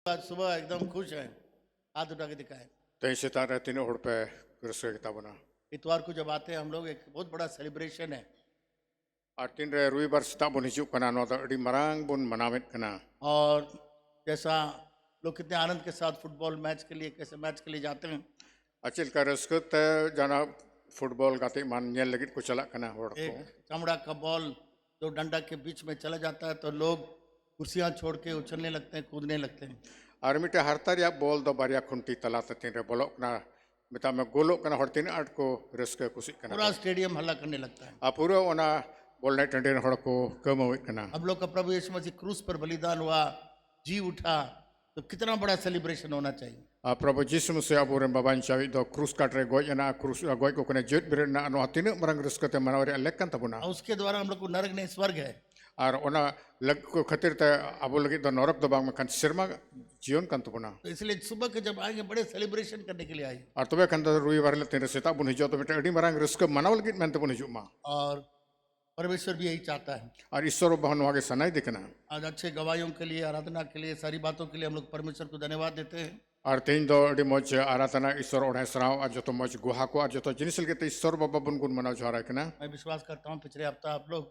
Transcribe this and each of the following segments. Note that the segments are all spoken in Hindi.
आज सुबह एकदम खुश हैं, हाथ उठा के दिखाएं। तेई सेता रे तीन हड़ पे रस्के ताबना इतवार को जब आते हैं हम लोग, एक बहुत बड़ा सेलिब्रेशन है। और तीन रे रविवार सेता बन हिजू कना नो दा अडी मरांग बन मनावेत कना। और जैसा लोग कितने आनंद के साथ फुटबॉल मैच के लिए, कैसे मैच के लिए जाते हैं। अचिल का रस्के ते जाना फुटबॉल गाते मान नेल लगित को चला कना हड़ को। एक चमड़ा का बॉल जो डंडा के बीच में चला जाता है तो लोग कुर्सियां छोड़ के उछलने लगते हैं, कूदने लगते हैं। और मिटे हरतार या बॉल दो बारिया खुंटी तला तीन रे बोलो कना मिता में गोलो कना हड़ तीन आठ को रस्के कुछ कना। पूरा स्टेडियम हल्ला करने लगता है। आ पूरा ओना बॉल नाइट टंडे हड़ को कमवित कना। हम लोग का प्रभु यीशु मसीह क्रूस पर बलिदान हुआ, जी उठा, तो कितना बड़ा सेलिब्रेशन होना चाहिए। प्रभु जिसु मसीह अब रे बाबान चावी दो क्रूस काटरे गोय ना क्रूस गोय को कने जेट बिरे ना नो तीन मरंग रस्के ते मनावरे लेकन तबुना। और उसके द्वारा हम लोग को नरक नहीं स्वर्ग है। और ओना लग को खतिर ते अब लगी दो नरक दो बांग में कन शर्मा जीवन कन तबुना। तो इसलिए सुबह के जब आएंगे बड़े सेलिब्रेशन करने के लिए आए। और तबे कन तो रविवार ले तेरे सेता बुन हिजो तो बेटा अडी मरंग रस्के मनावल गित मेन तबुन हिजु मा। और परमेश्वर भी यही चाहता है। और ईश्वर बहन वागे सनाई दिखना। आज अच्छे गवाहियों के लिए, आराधना के लिए, सारी बातों के लिए हम लोग परमेश्वर को धन्यवाद देते हैं। और तीन दो अडी मौज आराधना ईश्वर ओढ़े सराव और जो तो मौज गुहा को और जो तो जिनिस लगे ईश्वर बाबा बुन गुन मनाव झारा कना। मैं विश्वास करता हूँ पिछले हफ्ता आप लोग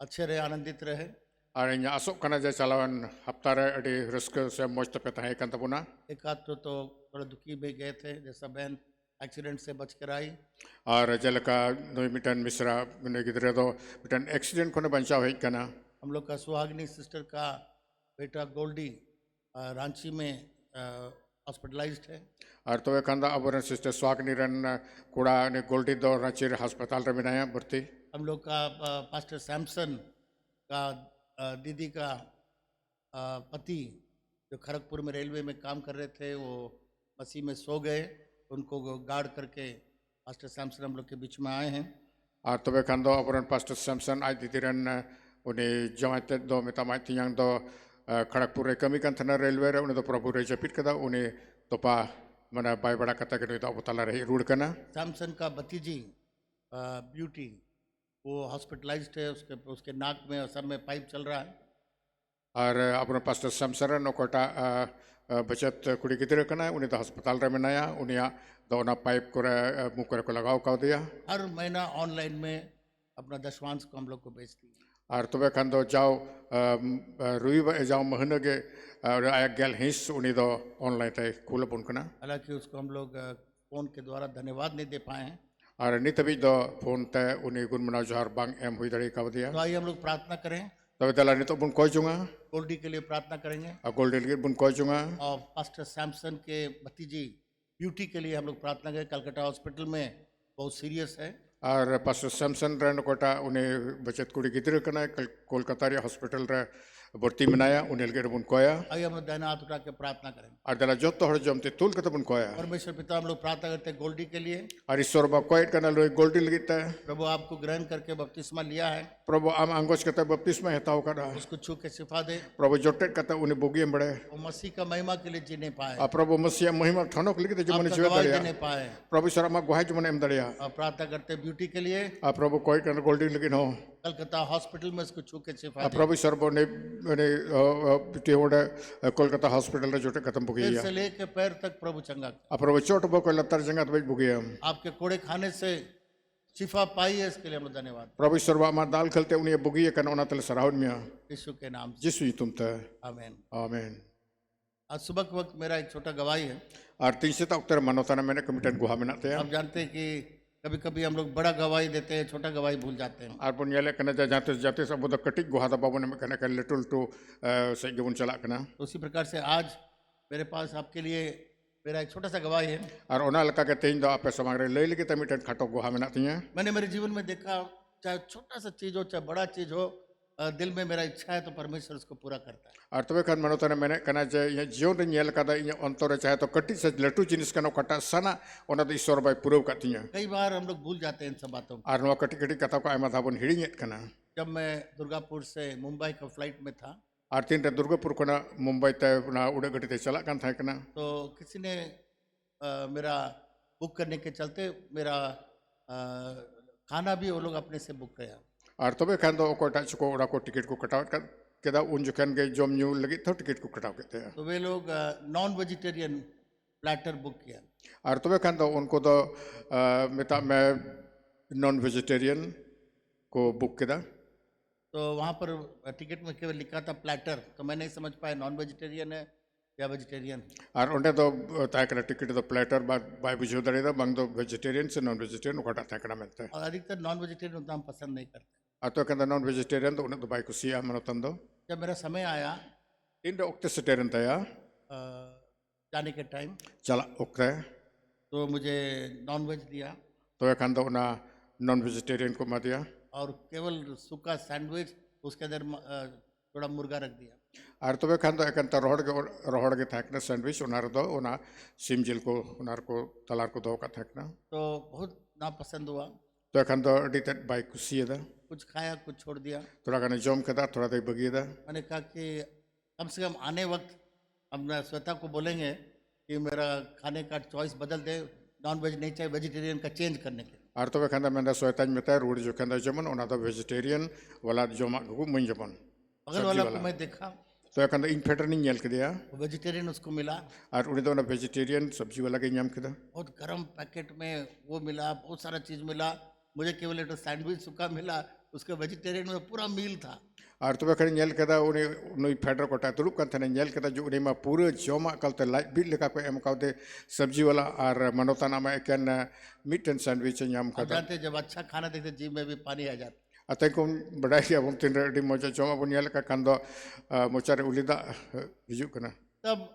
अच्छे रहे, आनंदित रहे। और इन आसोक कना जे चलावन हफ्ता रे अडी रस्के से मौज तपे ताहे कन तबुना। एक आध तो थोड़ा दुखी में गए थे, जैसा बहन एक्सीडेंट से बच कर आई। और जलका नई मिटन मिश्रा ने गिदरे दो मिटन एक्सीडेंट को बचाव है कना। हम लोग का सुहागिनी सिस्टर का बेटा गोल्डी रांची में हॉस्पिटलाइज्ड है। और तो कंदा अब सिस्टर स्वागनी रन कूड़ा ने गोल्डी दो रांची अस्पताल रे बनाया भर्ती। हम लोग का पास्टर सैमसन का दीदी का पति जो खड़गपुर में रेलवे में काम कर रहे थे, वो मसीह में सो गए। उनको गार्ड करके पास्टर सैमसन हम लोग के बीच में आए हैं। और तबे कंदो अब पास्टर सैमसन आज दीदी रन उन्हें जमाते दो मितामाय तियांग दो खड़गपुर रे कमी कन थना रेलवे रे उन्हें तो प्रभु रे जपित कदा उन्हें तोपा मना बाय बड़ा कता के तो अबतला रे रूड कना। सैमसन का भतीजी ब्यूटी वो हॉस्पिटलाइज्ड है, उसके उसके नाक में और सब में पाइप चल रहा है। और अपने पास्टर सैमसन नोकोटा बचत कुड़ी गिदरे कना उन्हें तो अस्पताल रे बनाया उन्हें दो ना पाइप को मुंह को लगाव कर दिया। हर महीना ऑनलाइन में अपना दशवांश को हम लोग को बेचती है। और तबे खान दो जाओ रविवार जाओ महीने के आया गैल हिस्स उन्हें दो ऑनलाइन ते खुला बुन कना। हालांकि उसको हम लोग फोन के द्वारा धन्यवाद नहीं दे पाए हैं। और नित भी दो फोन ते उन्हें गुण मनाव जोहार बांग एम हुई दड़ी का दिया। तो आइए हम लोग प्रार्थना करें। तबे दला नित बुन कोई जुंगा गोल्डी के लिए प्रार्थना करेंगे और गोल्डन के बुन कोई जुंगा। और पास्टर सैमसन के भतीजी ब्यूटी के लिए हम लोग प्रार्थना करें। कलकत्ता हॉस्पिटल में बहुत सीरियस है। और पास्टर सैमसन रन कोटा उन्हें बचत कुड़ी गिदरे कना कोलकाता रे हॉस्पिटल रे भर्ती मनाया उन्हें लगे बुन कोया। आइए हम लोग दाहिना हाथ उठा के प्रार्थना करें। और दला जो तो हर जमते तुल के तो बुन कोया। परमेश्वर पिता हम लोग प्रार्थना करते हैं गोल्डी के लिए। और ईश्वर बा कोई कना लो गोल्डन लगता है। प्रभु आपको ग्रहण करके बपतिस्मा लिया है, प्रभु आम अंगोज कहते बपतिस्मा हेताओ करा। उसको छू के शिफा दे। प्रभु जोटेट कहते उन्हें बुगियम बड़े। वो मसीह का महिमा के लिए जीने पाए, प्रभु मसीह महिमा ठनोक लिखते जो मन आपका जीव गवाही दड़िया। देने पाए। प्रभु शर्मा गुहाई जो मन एम दड़िया। और प्रार्थना करते हैं ब्यूटी के लिए। प्रभु कोई कन गोल्डन लेकिन हो कलकत्ता हॉस्पिटल में उसको छू के शिफा दे। प्रभु सर्वो ने पिटियोड़े कोलकाता हॉस्पिटल रे जोटे खत्म बुगिया। सिर से लेके पैर तक प्रभु चंगा करे। प्रभु चोट बो कोई लत्तर जंगत बेच बुगिया। आपके कोड़े खाने से शिफा पाई है, इसके लिए हम लोग धन्यवाद। प्रभु सर्वा मा दाल खलते उन्हें बुगिया कन ओना तले सराउन मिया यीशु के नाम से जिसु तुम ते आमीन। आमीन। आज सुबह के वक्त मेरा एक छोटा गवाही है। और तीन से तक तेरे मनोता ने मैंने कमिटन गुहा में नाते आप जानते हैं कि कभी कभी हम लोग बड़ा गवाही देते हैं, छोटा गवाही भूल जाते हैं। और बुनियाले कने जाते जाते सब उधर कटिक गुहा दा बाबू ने कने कने लिटिल टू सही गुन चला कना। तो उसी प्रकार से आज मेरे पास आपके लिए मेरा एक छोटा सा गवाही है। और ओना लका के तीन दो आपे समागरे ले लेके तमिटन खटो गुहा में नाती हैं। मैंने मेरे जीवन में देखा, चाहे छोटा सा चीज हो चाहे बड़ा चीज हो, दिल में मेरा इच्छा है तो परमेश्वर उसको पूरा करता है। और तबे खान मनोता ने मैंने कना जे ये जीवन रे नेल कदा इन अंतर चाहे तो कटी से लटू जिनिस कनो कटा सना ओना तो ईश्वर भाई पूरा करती हैं। कई बार हम लोग भूल जाते हैं इन सब बातों को। और नो कटी कटी कथा को आमा धाबन हिड़ीत कना। जब मैं दुर्गापुर से मुंबई का फ्लाइट में था और तीन रे दुर्गापुर कोना मुंबई ते ना उड़े गटी ते चला कान था कना। तो किसी ने मेरा बुक करने के चलते मेरा खाना भी वो लोग अपने से बुक किया। और तबे खान दो कोटा चको उड़ा को टिकट को कटावत keda un jokan ge jom nyu lagi tho ticket ko kataw kete तो वे लोग नॉन वेजिटेरियन प्लेटर बुक किया। ar tobe kan do unko do meta me non vegetarian को बुक किया तो वहाँ पर टिकट में केवल लिखा था प्लेटर, तो मैं नहीं समझ पाया नॉन वेजिटेरियन है या वेजिटेरियन। और उन्हें तो ताकि टिकट तो प्लेटर बाय बुझो दरे था बंग तो वेजिटेरियन से नॉन वेजिटेरियन उकटा ताकि मिलता है और अधिकतर नॉन वेजिटेरियन उतना हम पसंद नहीं करते। atau kan non vegetarian तो उन्हें तो बाय कुसिया मनोतन दो जब मेरा समय आया इन उक्ते vegetarian था या जाने के टाइम, चला उक्ते तो मुझे नॉन वेज दिया तो kan तो उन्हें non vegetarian को मत दिया और केवल सूखा सैंडविच, उसके अंदर थोड़ा मुर्गा रख दिया। और तो kan तो kan तो रोहड़ के थाकना सैंडविच उन्हार दो उन्हा सिम जिल को उन्हार को तलार को दो का थाकना तो बहुत नापसंद हुआ। तो kan तो डिटेट बाय कुसिया था कुछ खाया, कुछ छोड़ दिया। थोड़ा kan जॉम कदा थोड़ा दे बगी था मैंने कहा कि कम से कम आने वक्त हम श्वेता को बोलेंगे कि मेरा खाने का चॉइस बदल दे, नॉन वेज नहीं चाहिए, वेजिटेरियन का चेंज करने के लिए। और तो kan मैं सोचता हूँ मैं रूढ़ जो kan जमन उन्हा तो वेजिटेरियन वाला जो माँ को मुझे जमन बगल वाला को मैं देखा तो kan इन फेटर नहीं जल के दिया वेजिटेरियन उसको मिला, और उन्हें तो ना वेजिटेरियन सब्जी वाला के नाम किया बहुत गर्म पैकेट में वो मिला, बहुत सारा चीज़ मिला। मुझे केवल एक सैंडविच सूखा मिला, उसके वेजिटेरियन में पूरा मील था। और तो kan जल के दा उन्हें उन्हें फेटर कोटा तो रूप kan जल के दा जो उन्हें माँ पूरे जोमा कल तो लाइट बिल लेका को एम काउते सब्जी वाला और मनोताना में एक मीट एंड सैंडविच नाम अब जानते जब अच्छा खाना देखते जीभ में भी पानी आ जाता। अतः को बड़ा ही अब तीन रेडी मौजा जोमा बुनियाल का कंदो मोचारे उलिदा हिजू कना तब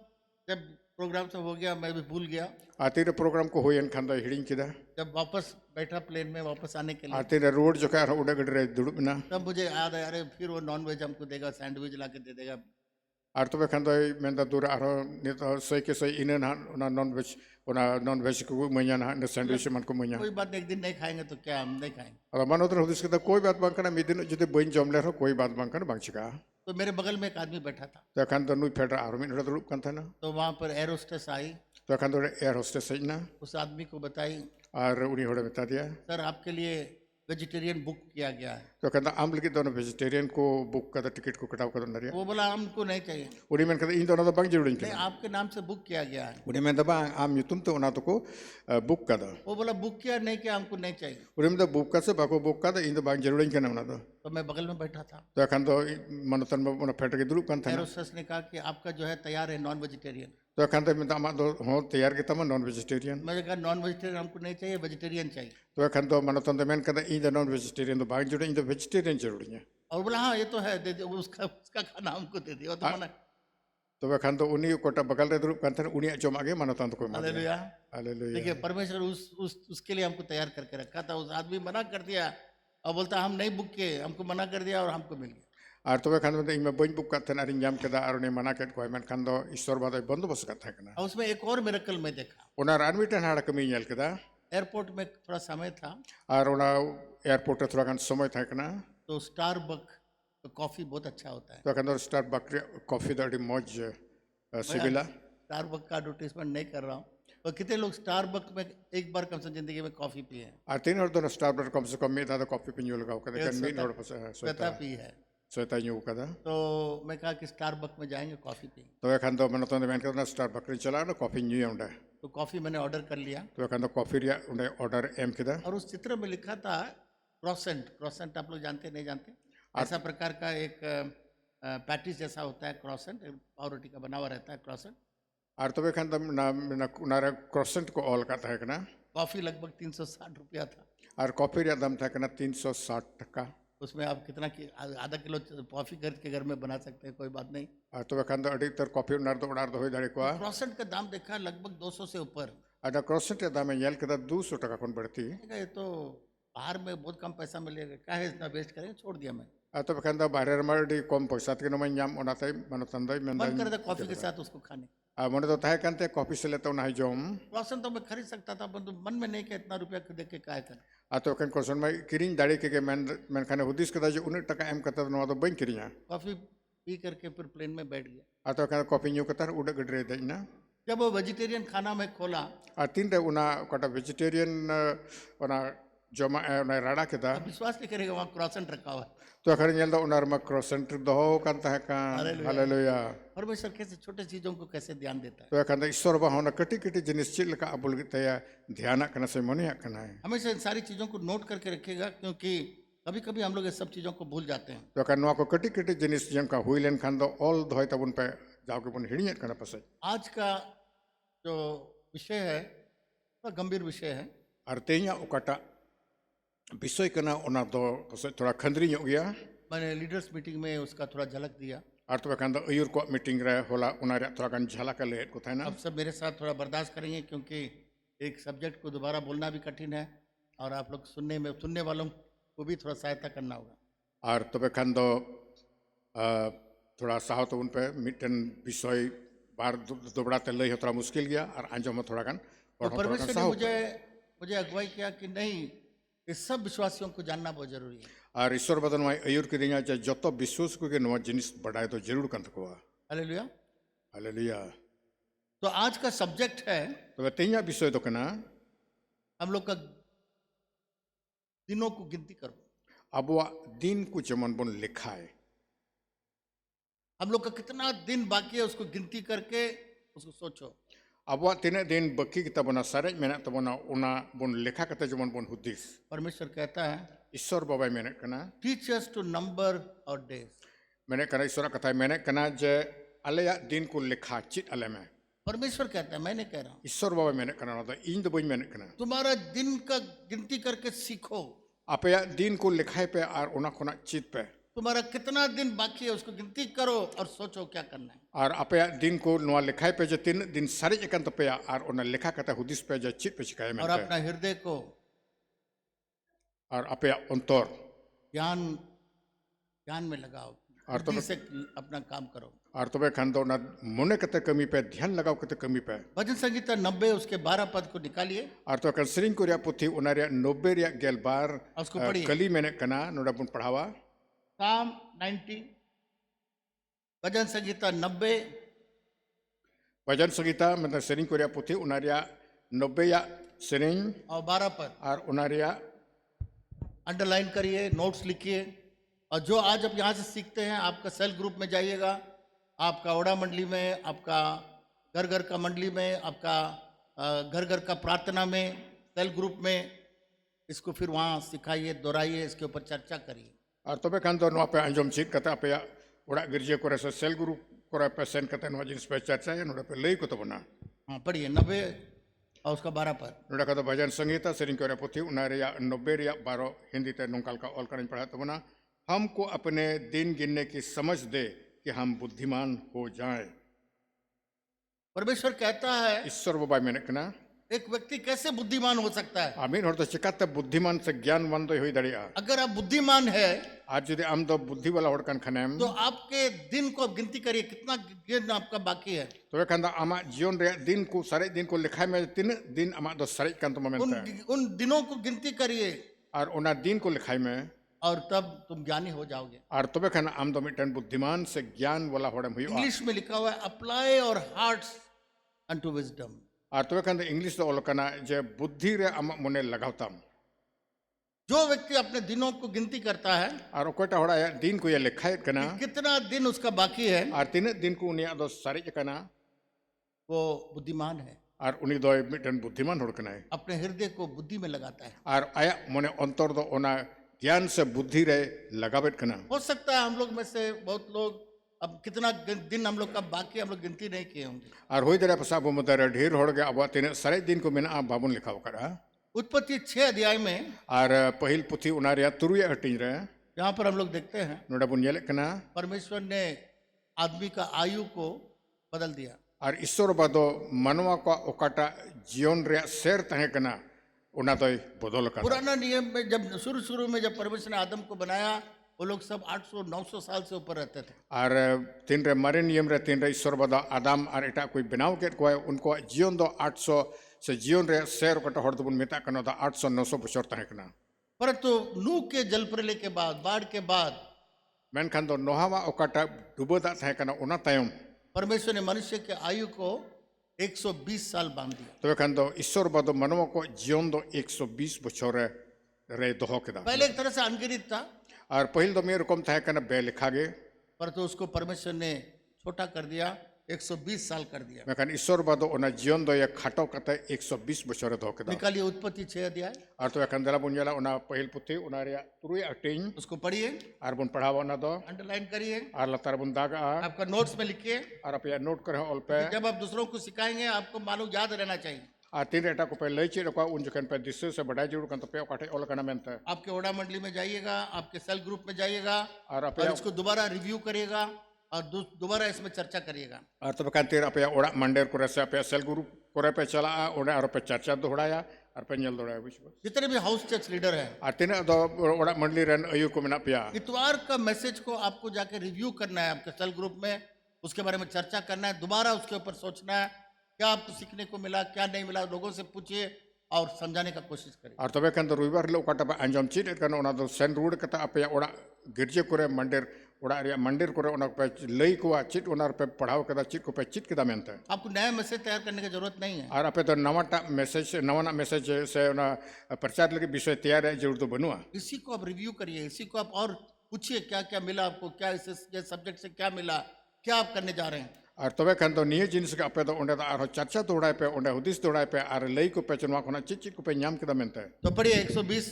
जब प्रोग्राम सब हो गया मैं भी भूल गया। आते प्रोग्राम को हो कंदो हिडिंग किदा जब वापस बैठा प्लेन में वापस आने के लिए, आते रोड जो का उड़ा गडरे दुड़ुब ना तब मुझे याद आया अरे फिर वो नॉन वेज हमको देगा, सैंडविच ला के दे देगा। और तो कंदो मेंदा दूर आरो ने तो सही के सही इने ना नॉन वेज को मइया ना ने सैंडविच मन को मइया कोई बात नहीं, एक दिन नहीं खाएंगे तो क्या, हम नहीं खाएंगे। और मन उधर होदिस के कोई बात बांकना मिदिन जदि बइन जमले रो कोई बात बांकना बांचिका तो मेरे बगल में एक आदमी बैठा था, तो कंदो नुई फेडर आरो मिन दुड़ुब kan था ना तो वहाँ पर एयर होस्टेस आई, तो कंदो एयर होस्टेस ना उस आदमी को बताई और उन्हीं होड़े बता दिया सर आपके लिए वेजिटेरियन बुक किया गया है। तो कहता आम लगी दोनों वेजिटेरियन को बुक कर टिकट को कटाव कर नरिया वो बोला हमको नहीं चाहिए, उन्हीं में कहता इन दोनों तो बंग जरूरी नहीं आपके नाम से बुक किया गया है। उन्हीं में दबा आम युतुम तो उन्हें तो को बुक कर दो वो बोला बुक किया नहीं किया हमको नहीं चाहिए। उन्हीं में तो बुक कर से बाको बुक कर दो इन तो बंग जरूरी क्या ना उन्हें तो मैं बगल में बैठा था, तो कहन तो मनोतन में उन्हें फेट के दुरुप kan था एयर होस्टेस ने कहा कि आपका जो है तैयार है नॉन वेजिटेरियन। तो कहन तो मैं तो आम हो तैयार के तम नॉन वेजिटेरियन मैंने कहा नॉन वेजिटेरियन हमको नहीं चाहिए, वेजिटेरियन चाहिए। तो कहन तो मनोतन तो मैं कहता इन नॉन वेजिटेरियन तो बंग जरूरी इन तो वेजिटेरियन जरूरी है और बोला हाँ ये तो है, दे दे उसका खाना हमको दे दिया तो मना। तो वह कहन तो उन्हीं कोटा बगल रे दुरुप kan था उन्हीं जो मांगे मनोतन तो कोई मांगे हालेलुया। हालेलुया देखिए परमेश्वर उसके लिए हमको तैयार करके रखा था। उस आदमी मना कर दिया और बोलता हम नहीं बुक किए, हमको मना कर दिया और हमको मिल गया। और तो वह कहन तो इनमें बइन बुक करते ना रिंजाम के दा और उन्हें मना कर कोई मैं कहन तो ईश्वर बात बंदोबस्त करता है ना और उसमें एक और मिरेकल में देखा, उन्हें रानवीटन हाड़ कमी जल के दा एयरपोर्ट में थोड़ा समय था और उन्हें एयरपोर्ट थोड़ा kan समय था ना तो स्टारबक तो कॉफ़ी बहुत अच्छा होता है। तो कहन तो स्टार बकरी कॉफी दा मौज सिविला स्टारबक का एडवर्टीजमेंट नहीं कर रहा हूँ, तो कितने लोग स्टारबक में एक बार कम से जिंदगी में कॉफ़ी पिए हैं? और तीन और दोनों स्टार बकरी कम से कम में था तो कॉफी पिन्यू लगाओ कदे kan मीन और श्वेता पी है, सोता न्यू कदा तो मैं कहा कि स्टारबक में जाएंगे कॉफ़ी पिएंगे। तो वह कहन तो मन तो मैं कहता स्टार बकरी चला ना कॉफी न्यू उन्हें तो कॉफ़ी मैंने ऑर्डर कर लिया तो कहन तो कॉफी रिया उन्हें ऑर्डर एम के दा और उस चित्र में लिखा था क्रॉसेंट। क्रॉसेंट आप लोग जानते नहीं जानते, ऐसा प्रकार का एक पैटिस जैसा होता है क्रॉसेंट, पाव रोटी का बना हुआ रहता है क्रॉसेंट। और तो वह कहन तो ना क्रॉसेंट को ऑल का था ना कॉफ़ी लगभग 360 रुपया था। और कॉफी रिया दाम था ना 360 टका उसमें आप कितना आधा किलो कॉफ़ी खरीद के घर में बना सकते हैं, कोई बात नहीं। और तो वह कहन तो अधिकतर कॉफी उन्हार तो उड़ार दो दाड़े को क्रॉसेंट का दाम देखा लगभग 200 से ऊपर। अदा क्रॉसेंट दाम जल के दा 200 टका कौन बढ़ती ये तो बाहर में बहुत कम पैसा मिलेगा, क्या है इतना वेस्ट करेंगे, छोड़ दिया मैं। तो कहन तो बाहर हमारे कम पैसा के नमन जाम उनाते मन तंदई में मन कर था कॉफ़ी के साथ उसको खाने। मन तो तय कहते कॉफी से लेते ना जोम क्रॉसेंट तो मैं खरीद सकता था, परंतु मन में नहीं कि इतना रुपया दे के क्या करें। तो कहन क्रॉसेंट में किरिंग दाड़े के मैं खाने हुदिस के जो 19 टका एम करता तो बन किरिया कॉफ़ी पी करके फिर प्लेन में बैठ गया। तो कहन कॉफी न्यू कतर उड़ गडरे देना जब वो वेजिटेरियन खाना मैं खोला, तीन रे उना कटा वेजिटेरियन उना जोमा उना राड़ा के दा आप विश्वास नहीं करेगा वहाँ क्रॉसेंट रखा हुआ है। तो अखर नेल दो उनार मा क्रॉस सेंटर दो कान तहे कान हालेलुया परमेश्वर कैसे छोटे चीजों को कैसे ध्यान देता है। तो अखन ईश्वर बा होना कटी कटी जिनिस चिल का अबुल तया ध्यान कना से मनिया कना है हमेशा इन सारी चीजों को नोट करके रखिएगा, क्योंकि कभी कभी हम लोग ये सब चीजों को भूल जाते हैं। तो अखन नवा को कटी कटी जिनिस जंका हुइलेन खान दो ऑल धोय तबुन पे जाओ के बुन हिड़ियत कना पसे आज का जो विषय है थोड़ा गंभीर विषय है। और तेया ओकाटा विषय कना ओना दो पसे थोड़ा खंदरी ᱧᱚᱜ गया। मैंने लीडर्स मीटिंग में उसका थोड़ा झलक दिया। और तो खान दो अयुर को मीटिंग रे होला उना रे थोड़ा गान झलक ले को थाना अब सब मेरे साथ थोड़ा बर्दाश्त करेंगे, क्योंकि एक सब्जेक्ट को दोबारा बोलना भी कठिन है और आप लोग सुनने वालों को भी थोड़ा सहायता करना होगा। और तो खान दो थोड़ा साहो तो उन पे मिटन विषय बार दोबड़ाते लई थोड़ा मुश्किल गया और आंजो थोड़ा गान तो परमेश्वर ने मुझे अगुवाई किया कि नहीं, ये सब विश्वासियों को जानना बहुत जरूरी है। और ईश्वर बदन में अयुर के दिया जो विश्वास को के नवा जिनिस बढ़ाए तो जरूर कन तकवा हालेलुया हालेलुया। तो आज का सब्जेक्ट है, तो तेया विषय तो कना हम लोग का दिनों को गिनती करो। अब दिन को जमन बन लिखा है, हम लोग का कितना दिन बाकी है उसको गिनती करके उसको सोचो। अब तीन दिन बकी की तबना सारे मेना तबना उना बन लेखा कते जमन बन हुदिस परमेश्वर कहता है ईश्वर बाबा मेने कना teach us to number our days. मेने कना ईश्वर कथा मेने कना जे अलया दिन को लेखा चित अले में परमेश्वर कहता है, मैं नहीं कह रहा हूँ। ईश्वर बाबा मेने कना तो इन दो बई मेने कना तुम्हारा दिन का गिनती करके सीखो। आपया दिन को लिखाए पे और उना कोना चित पे तुम्हारा कितना दिन बाकी है उसको गिनती करो और सोचो क्या करना है। और आपया दिन को नवा लिखाए पे जे तीन दिन सारे एकन तो पे और उना लेखा कता हुदिस पे जे चित पे चिकाए में और अपना हृदय को और आपया अंतर ज्ञान में लगाओ और बुद्धि से अपना काम करो। और तबे खान दो ना मुने कते कमी पे ध्यान लगाओ कते कमी पे भजन संगीता 90 उसके 12 पद को निकालिए और तो कन श्रींग को रिया पुथी उनारिया 90 रिया गेल बार उसको पढ़िए। कली मैंने कना नोडा बुन पढ़ावा साम 90 भजन संगीता 90 भजन संगीता मतलब श्रींग को रिया पुथी उनारिया 90 या श्रींग और 12 पद और उनारिया अंडरलाइन करिए, नोट्स लिखिए। और जो आज आप यहाँ से सीखते हैं, आपका सेल ग्रुप में जाइएगा, आपका ओड़ा मंडली में, आपका घर घर का मंडली में, आपका घर घर का प्रार्थना में, सेल ग्रुप में, इसको फिर वहाँ सिखाइए, दोहराइए, इसके ऊपर चर्चा करिए। और तबे खान दो नवा पे अंजम चीत कता पे ओड़ा गिरजे को से सेल ग्रुप को पे सेन कता नवा जिनिस पे चर्चा है नोडा पे लई को तो बना। हाँ पढ़िए 90 और उसका 12 पद। नोडा का तो भजन संगीता श्रींग को रिया पुथी उनारिया 90 रिया 12 हिंदी ते नोंकाल का ऑल करन पढ़ा तो बना। हमको अपने दिन गिनने की समझ दे कि हम बुद्धिमान हो जाएं। परमेश्वर कहता है ईश्वर बाबा मैंने कना एक व्यक्ति कैसे बुद्धिमान हो सकता है। आमीन और तो चिकाते बुद्धिमान से ज्ञानवान तो हुई दड़िया। अगर आप बुद्धिमान है आज यदि हम तो बुद्धि वाला होड़कन खनेम तो आपके दिन को आप गिनती करिए, कितना दिन आपका बाकी है। तो वे कहता आमा जीवन रे दिन को सारे दिन को लिखाए में तीन दिन आमा दो सारे कांत मोमेंट है उन दिनों को गिनती करिए और उना दिन को लिखाए में और तब तुम ज्ञानी हो जाओगे। और तबे खाना आम दो मिटन बुद्धिमान से ज्ञान वाला होड़म हुई। इंग्लिश में लिखा हुआ है अप्लाई और हार्ट्स अनटू विजडम। और तबे खाना इंग्लिश तो ओलकना जे बुद्धि रे आमा मने लगावताम। जो व्यक्ति अपने दिनों को गिनती करता है और ओकोटा होड़ा दिन को ये लिखाए कना कितना दिन उसका बाकी है और तीन दिन को उनिया दो सारे कना वो बुद्धिमान है और उन्हीं दो मिटन बुद्धिमान होड़कना है। अपने हृदय को बुद्धि में लगाता है और आया मने अंतर दो ओना ज्ञान से बुद्धि रे लगावेट कना। हो सकता है हम लोग में से बहुत लोग अब कितना दिन हम लोग का बाकी हम लोग गिनती नहीं किए होंगे। और होई दरे पसा बो मदर ढेर होड़ गया अब तीन सारे दिन को मेना बाबुन लिखाव करा। उत्पत्ति 6 अध्याय में और पहिल पुथी उनारिया तुरुया हटिन रे यहाँ पर हम लोग देखते हैं नोडा बुन येले कना परमेश्वर ने आदमी का आयु को बदल दिया। और ईश्वर बादो मनवा का ओकाटा जीवन रे शेर तहे कना उना तो बदल करा। पुराना नियम में जब शुरू में जब परमेश्वर ने आदम को बनाया वो लोग सब 800-900 साल से ऊपर रहते थे। और तीन रे मारे नियम रे तीन रे ईश्वर बादो आदम और एटा कोई बनाव के को उनको जीवन दो 800 से जीवन रे शेर कटा हड़ दबुन मेता कना दो 800-900 बछर तहे कना। परंतु नूह के जल प्रलय के बाद बाढ़ के बाद मेनखान दो नोहावा ओकाटा डुबदा तहे कना उना तायम परमेश्वर ने मनुष्य के आयु को 120 साल बांध दिया। तो खान दो ईश्वर बादो मनवा को जीवन दो 120 बछर रे दोहो केदा। पहले एक तरह से अनगिनत था और पहिल दो मेरे रकम था कना बे लिखा गे परंतु उसको परमेश्वर ने छोटा कर दिया, 120 साल कर दिया। मेखान ईश्वर बादो ओना जीवन दो या खाटो कते 120 बछर दो केदा निकालिए उत्पत्ति 6 अध्याय, और तो एखन दला बुनियाला ओना पहिल पुथी ओना रे तुरुय अटिंग उसको पढ़िए, और बुन पढ़ावा ओना दो अंडरलाइन करिए, और लतार बुन दागा आपका नोट्स में लिखिए। और अपया नोट करे ऑल पे जब आप दूसरों को सिखाएंगे आपको मालूम याद रहना चाहिए। और तीन एटा को पे लई चे रखवा उन जखन पे दिस से बड़ा जरूर कन तो पे काटे ऑल कना मेनते आपके ओड़ा मंडली में जाइएगा, आपके सेल ग्रुप में जाइएगा और और अपया इसको दोबारा रिव्यू करिएगा और दोबारा इसमें चर्चा करिएगा। और तो बकान तीर अपया ओड़ा मंडेर को से अपया सेल ग्रुप कोरे पे चला ओड़ा और पे चर्चा दोहराया और पे नेल दोहराया विश्व जितने भी हाउस चर्च लीडर हैं, और तीन दो ओड़ा मंडली रन अयु को मेना पिया इतवार का मैसेज को आपको जाके रिव्यू करना है आपके सेल ग्रुप में, उसके बारे में चर्चा करना है, दोबारा उसके ऊपर सोचना है क्या आपको सीखने को मिला, क्या नहीं मिला, लोगों से पूछिए और समझाने का कोशिश करिए। और तबे कन रविवार लो काटा अंजम चीट कन ओना दो सेन रूड कता अपया ओड़ा गिरजे कोरे मंदिर ओड़ा रे मंदिर कोरे ओना पे लई को चिट ओना पे पढ़ाव कदा चिट को पे चिट कदा मेनते आपको नया मैसेज तैयार करने की जरूरत नहीं है। और अपे तो नवाटा मैसेज से ओना प्रचार लगे विषय तैयार है जरूर तो बनुआ इसी को आप रिव्यू करिए, इसी को आप और पूछिए क्या क्या मिला आपको, क्या इस सब्जेक्ट से क्या मिला, क्या आप करने जा रहे हैं। और तबे खान तो निये जिनिस के अपे तो ओंडे तो आरो चर्चा तोड़ाय पे ओंडे हुदिस तोड़ाय पे और लई को पे चनवा कोना चिट चिट को पे न्याम कदा मेनते तो पढ़िए 120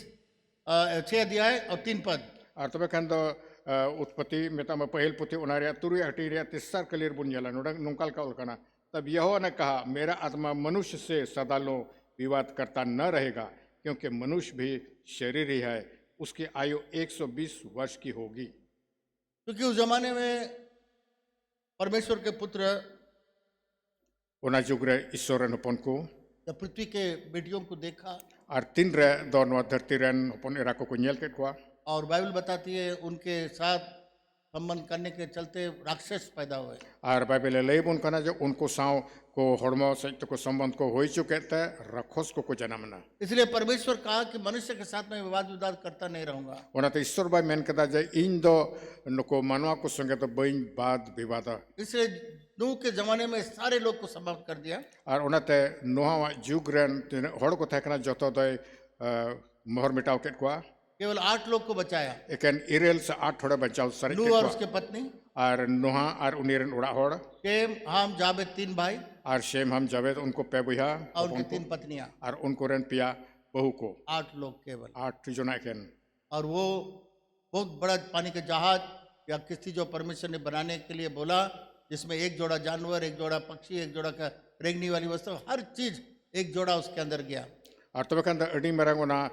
6 अध्याय और 3 पद। और तबे खान तो उत्पत्ति मेता में पहिल पुथी उनारिया तुरुय हटी रिया तिस्सार कलीर बुनियाला नुंकाल का उलकना तब यहोवा ने कहा मेरा आत्मा मनुष्य से सदालों विवाद करता न रहेगा क्योंकि मनुष्य भी शरीर ही है, उसकी आयु 120 वर्ष की होगी। क्योंकि उस जमाने में परमेश्वर के पुत्र ओना जुग रे ईश्वर हपन को जब पृथ्वी के बेटियों को देखा और तीन रे दो नवा धरती रेन हपन एरा को नेल के कुआ और बाइबल बताती है उनके साथ संबंध करने के चलते राक्षस पैदा हुए। और बाइबल लई बुन कना जो उनको साव को हड़मो सहित को संबंध को हो चुके थे रखोस को जन्मना इसलिए परमेश्वर कहा कि मनुष्य के साथ में विवाद करता नहीं रहूंगा। ओनाते ईश्वर बाय मेन कदा जे इन दो नको मानवा को संगे तो बइन बाद विवाद इसलिए नूह के जमाने में सारे लोग को समाप्त कर दिया और ओनाते नोहा जुग रेन हड़ को थाकना जतो दय मोहर मिटाव के कुआ केवल 8 लोग को बचाया, एकेन इरेल से 8 थोड़े बचाव सरे नूह और उसके पत्नी और नोहा और उनीरन उड़ा हड़ शेम हाम जावेद 3 भाई और शेम हम जावेद उनको पे बुहा और उनकी 3 पत्नियां और उनको रेन पिया बहू को 8 लोग केवल। 8 जना एकेन और वो बहुत बड़ा पानी के जहाज या किस्ती जो परमेश्वर ने बनाने के लिए बोला जिसमें एक जोड़ा जानवर, एक जोड़ा पक्षी, एक जोड़ा का रेंगने वाली वस्तु, हर चीज एक जोड़ा उसके अंदर गया। और तब खान अड़ी मरंग ओना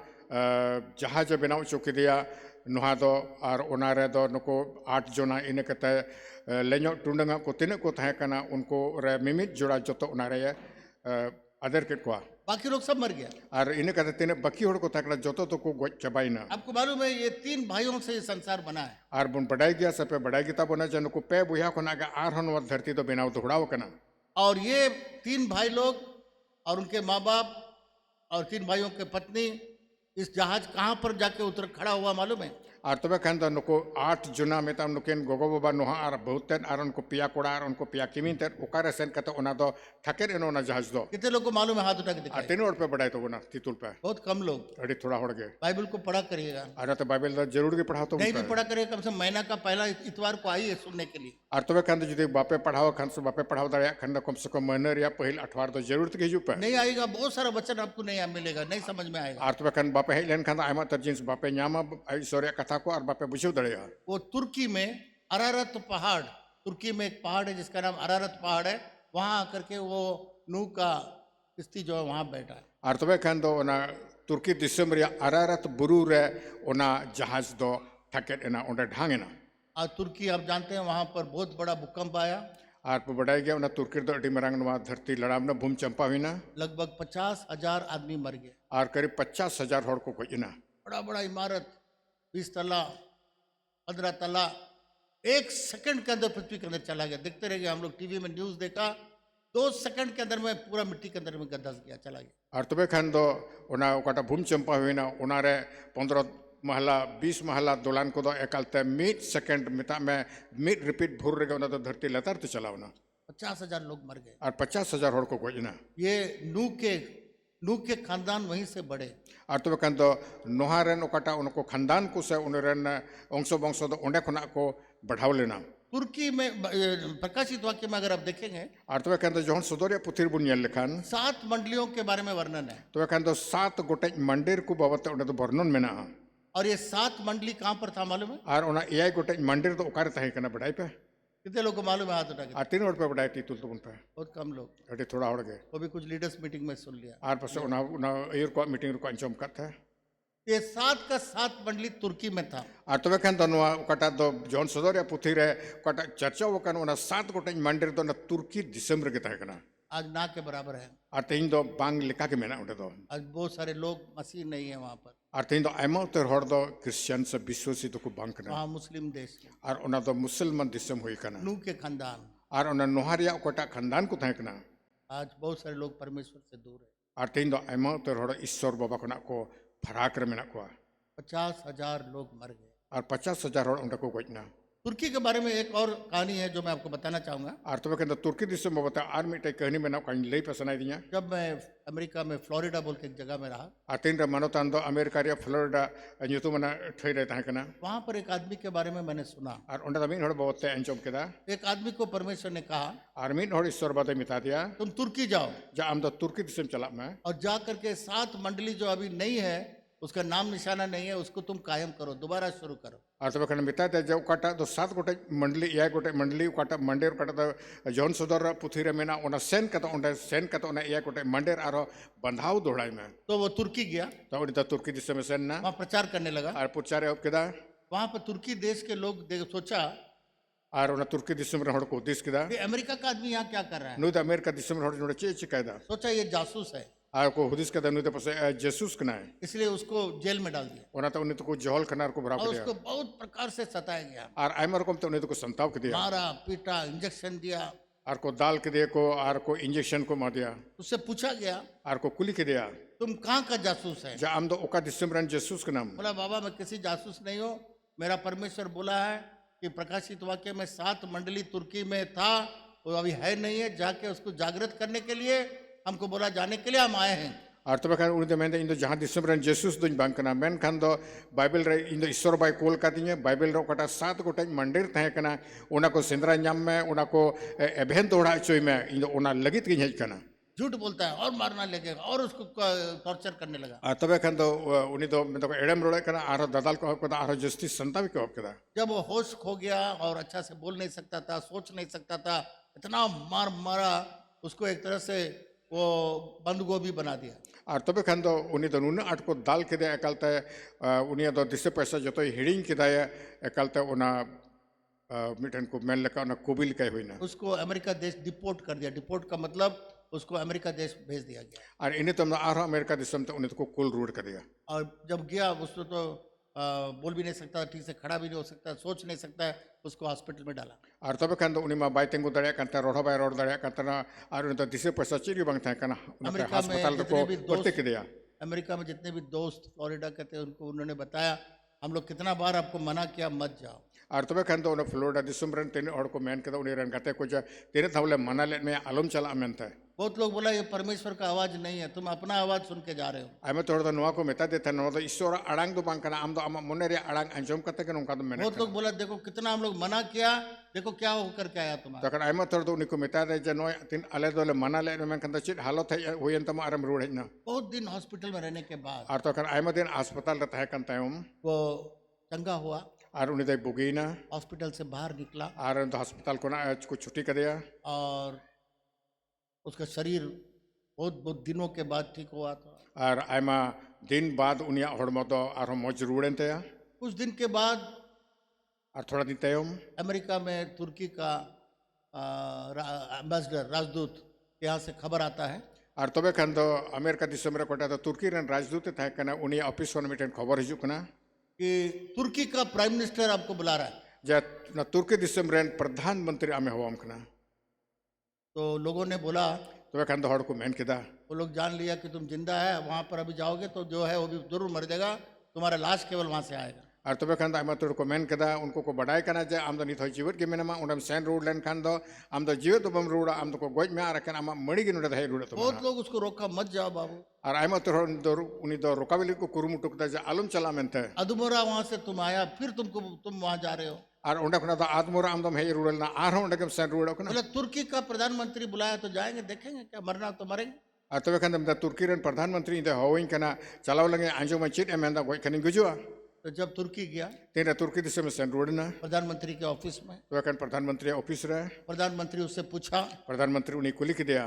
जहाज बनाव चुकी दिया नुहा दो और ओनारे दो नुको 8 जना इन कते लेनो टुंडंगा को तिने को थाए कना उनको रे मिमित जोड़ा जतो ओनारे अदर के को बाकी लोग सब मर गया और इन कते तिने बाकी होड़ को थाकना जतो तो को गोच चबाइना। आपको मालूम है ये 3 भाइयों से ये संसार बना है। और बुन बढ़ाई गया सब पे बढ़ाई गया बना जन को पे बुया को नागा आरहन व धरती तो बनाव दोहड़ाव कना और ये 3 भाई लोग और उनके माँ बाप और 3 भाइयों के पत्नी इस जहाज कहाँ पर जाके उतर खड़ा हुआ मालूम है। और तब खान तो नुको 8 जना में तब नुकेन गोगो बाबा नुहा और बहुतन और उनको पिया कोड़ा और उनको पिया किमिन तर ओकारे सेन कते ओना दो ठकेर एनो ना जहाज दो कितने लोग को मालूम है हाथ उठा के और दिखाए? तीन ओर पे बढ़ाई तो बना तितुल पे बहुत कम लोग। अड़ी थोड़ा होड़ गए बाइबल को पढ़ा करिएगा, अरे तो बाइबल दा जरूर के पढ़ाओ तो नहीं भी पढ़ा करिएगा कम से कम महीना का पहला इतवार को आइए सुनने के लिए। और तबे खान तो जुदी बापे पढ़ाओ खान से बापे पढ़ाओ दड़िया खान कम से कम महीने या पहिल अठवार तो जरूर तक हिजू पे नहीं आएगा, बहुत सारा वचन आपको नहीं मिलेगा, नहीं समझ में आएगा। और तबे खान बापे हेज लेन खान आयमा तर जिन्स बापे न्यामा ईश्वरीय कथा को और बापे बुझू दड़िया। वो तुर्की में अरारत पहाड़, तुर्की में एक पहाड़ है जिसका नाम अरारत पहाड़ है, वहां आकर के वो नूह का किस्ती जो है वहां बैठा है। और तबे खान दो ओना तुर्की दिसम रिया अरारत बुरु रे ओना जहाज दो ठकेर एना ओंडे ढांगेना। और तुर्की आप जानते हैं वहां पर बहुत बड़ा भूकंप आया, और बढ़ाई गया उन्हें तुर्की दो अड़ी मरंग नवा धरती लड़ाव भूम चंपा हुई ना लगभग 50,000 आदमी मर गए और करीब 50,000 होड़ को गोजना। बड़ा बड़ा इमारत 20 तला 15 तला 1 सेकंड के अंदर पृथ्वी के अंदर चला गया। देखते रह गए हम लोग, टीवी में न्यूज देखा, 2 सेकंड के अंदर में पूरा मिट्टी के अंदर में धस गया, चला गया। और तबे खान दो उना ओकाटा भूम चंपा हुई ना उनारे 15 महला 20 महला दोलान को दो एकालते 1 सेकंड मिता में मिड रिपीट भूर रगे उना तो धरती लतार तो चलावना 50,000 लोग मर गए। और 50,000 होड़ को गोजना। ये नूह के नूह के खानदान वहीं से बढ़े। Ar tobe kan do noharen okata unko khandan ko se uneren ongso bongso do onde khona ko badhaw lena. तुर्की में प्रकाशित वाक्य में अगर आप देखेंगे Ar tobe kan do johon sodoria puthir bun nyel lekhan 7 मंडलियों के बारे में वर्णन है। tobe kan do 7 gotej mandir ku babate onde do bornon mena. और ये 7 मंडली कहाँ पर था मालूम है? Ar ona eyai gotej mandir do okare tahe kana badai pe. कितने लोगों को मालूम है? हाथ उठा के। Ar tin hor pe badai ti tul to bun pe. बहुत कम लोग। Adi thoda hor ge. वो भी कुछ लीडर्स मीटिंग में सुन लिया। Ar pase ona ayur ko meeting ru ko anjom kat tha. ये 7 का 7 मंडली तुर्की में था। Ar tobe kan do noa okata do johon sodoria puthire okata charcha okan ona 7 gotej mandir do na Turki disem re tahe kana. आज ना के बराबर है। Ar tehin do bang leka ke mena onde do. आज बहुत सारे लोग मसीह नहीं है वहाँ पर। Ar tehin do aima uter hor do Christian se biswasi do ku bang kana. वहाँ मुस्लिम देश है। Ar ona do Musliman disem hui kana. नूह के खानदान। Ar ona noharia okata khandan ku tahe kana. आज बहुत सारे लोग परमेश्वर से दूर है। Ar tehin do aima uter hor Ishwar baba khona ko pharak re mena ko. 50,000 लोग मर गए। Ar 50,000 hor onde ko gojna. तुर्की के बारे में एक और कहानी है जो मैं आपको बताना चाहूँगा। Ar tobe kan do Turki disem babate ar mitai kahani mena kan lei pasanai dinya. जब मैं अमेरिका में फ्लोरिडा बोल के एक जगह में रहा, Ar tehin re manotan do America ria Florida nyutumana thai re tahe kana. वहाँ पर एक आदमी के बारे में मैंने सुना। Ar onde da min hor babate anjom keda. एक आदमी को परमेश्वर ने कहा Ar min hor Ishwar bade mita dia. तुम तुर्की जाओ Ja am do Turki disem chalak me. और जा करके 7 मंडली जो अभी नहीं है, उसका नाम निशाना नहीं है, उसको तुम कायम करो, दोबारा शुरू करो। Ar tobe kan mita dia ja okata do 7 gotej mandli eyai gotej mandli okata mandir okata do johon sodor puthire mena ona sen kata ona eyai gotej mandir aro bandhaw dohdai me. तो वो तुर्की गया, Ta ori da Turki disem sen na. वहाँ प्रचार करने लगा। Ar puchare op keda. वहाँ पर तुर्की देश के लोग सोचा Ar ona Turki disem re hor ko dis keda. कि अमेरिका का आदमी यहाँ क्या कर रहा है। Nu da America disem hor node che chikaida. सोचा ये जासूस है, Ar ko hudis keda nu da pase Jesus kana. इसलिए उसको जेल में डाल दिया Ona ta unni to ko johol kanar ko bhara और dia. उसको बहुत प्रकार से सताया गया, Ar aimar kom to unni to ko santav ke dia. मारा पीटा, इंजेक्शन दिया। Ar ko dal ke dia ko ar ko injection ko ma dia. उससे पूछा गया Ar ko kuli ke dia. तुम कहाँ का जासूस है? Ja am do oka disem ran Jesus kana. बोला बाबा मैं किसी जासूस नहीं हूँ, मेरा परमेश्वर बोला है कि प्रकाशित वाक्य में 7 मंडली तुर्की में था, वो अभी है नहीं है, जाके उसको जागृत करने के लिए हमको बोला, जाने के लिए हम आए हैं। Ar tobe kan uni de mende indo jahan disem ran Jesus duñ bang kana men kan do Bible re indo Ishwar bai kol katinya Bible ro kata 7 gotej mandir tahe kana ona ko sindra nyam me ona ko event oda choi me indo ona lagit gi hej kana. झूठ बोलता है और मारना लगेगा और उसको टॉर्चर करने लगा। Ar tobe kan do uni do mendo ko edem role kana aro dadal ko ko aro justice santavi ko keda. जब वो होश खो गया और अच्छा से बोल नहीं सकता था, सोच नहीं सकता था, इतना मारा उसको एक तरह से वो बंद गोभी बना दिया। Ar tobe kan do uni do nuna at ko dal kede ekalte uni do dise paisa joto hiring keda ekalte ona miten ko men leka ona kobil kai hoina. उसको अमेरिका देश डिपोर्ट कर दिया। डिपोर्ट का मतलब उसको अमेरिका देश भेज दिया गया। Ar ini to na aro America disem to uni to ko kul road ka dia. और जब गया उसको तो बोल भी नहीं सकता, ठीक से खड़ा भी नहीं हो सकता, सोच नहीं सकता है, उसको हॉस्पिटल में डाला। Ar tobe kan do uni ma bai tengu daria kan ta roda bai rod daria kan ta na ar uni to dise paisa chiri bang tha kana una America में hospital जितने ko भी korte ke dia. अमेरिका में जितने भी दोस्त फ्लोरिडा के थे उनको उन्होंने बताया, हम लोग कितना बार आपको मना किया मत जाओ। Ar tobe kan do ona Florida disem ran tene or ko men keda uni ran gate ko ja tene thavle manale me alum chala amente. बहुत लोग बोला ये परमेश्वर का आवाज नहीं है, तुम अपना आवाज सुन के जा रहे हो। Aime to do noa ko meta de than no do Ishwar adang do bang kana am do ama moneri adang anjom kate kan onka do men. बहुत लोग बोला देखो कितना हम लोग मना किया, देखो क्या होकर के आया तुम्हारा। Takkan aime to do uni ko meta de ja no tin ale do le manale men kan da chit halot hai hoyen tama aram road na. बहुत दिन हॉस्पिटल में रहने के बाद Ar to kan aime din hospital ta hai kan tayum. वो चंगा हुआ, Ar uni dai bugina. Hospital से बाहर निकला Ar do hospital ko na ko chutti ka dia. और उसका शरीर बहुत दिनों के बाद ठीक हुआ था। Ar aima din bad unia hormo do ar moj ruden te ya. कुछ दिन के बाद Ar thoda din tayum. America में तुर्की का एम्बेसडर राजदूत के यहाँ से खबर आता है Ar tobe kan do America disem re kota do Turki ran rajdut ta kana uni office on miten khobor hiju kana. कि तुर्की का प्राइम मिनिस्टर आपको बुला रहा है। Ja na Turki disem ran pradhanmantri ame hawam kana. तो लोगों ने बोला, Tobe kan do hor ko men keda. वो लोग जान लिया कि तुम जिंदा है, वहां पर अभी जाओगे तो जो है वो भी जरूर मर जाएगा, तुम्हारा लाश केवल वहां से आएगा। और तबे खान आमा तुर को मेन कदा उनको को बड़ाई करना जे आम दो नित होय जीवित के मेनमा उनम सेन रोड लेन खान दो आम दो जीवित बम रोड आम दो को गोज में आ रखन आमा मड़ी के नुडे धाय रोड तो बहुत लोग उसको रोका, मत जाओ बाबू, और आमा तुर उनी दो रोकाबिली को कुरुमुटु कदा जे आलम चला मेनते अधमोरा वहां से तुम आया, फिर तुम वहां जा रहे हो। और उंडे खुना दो आदमोरा आम दो हे रोड ना आरो उंडे के सेन रोड ओकना बोले तुर्की का प्रधानमंत्री बुलाया तो जाएंगे, देखेंगे क्या, मरना तो मरेंगे। और तबे खान द तुर्की रन प्रधानमंत्री दे होइंग कना चलाव लगे आंजो में चिट एमेंदा गोय कनी गुजुआ तो जब तुर्की गया तेरा तुर्की दिशा में सेन रोड ना प्रधानमंत्री के ऑफिस में, तो कन प्रधानमंत्री ऑफिस रे प्रधानमंत्री उससे पूछा प्रधानमंत्री उन्हें कुली के दिया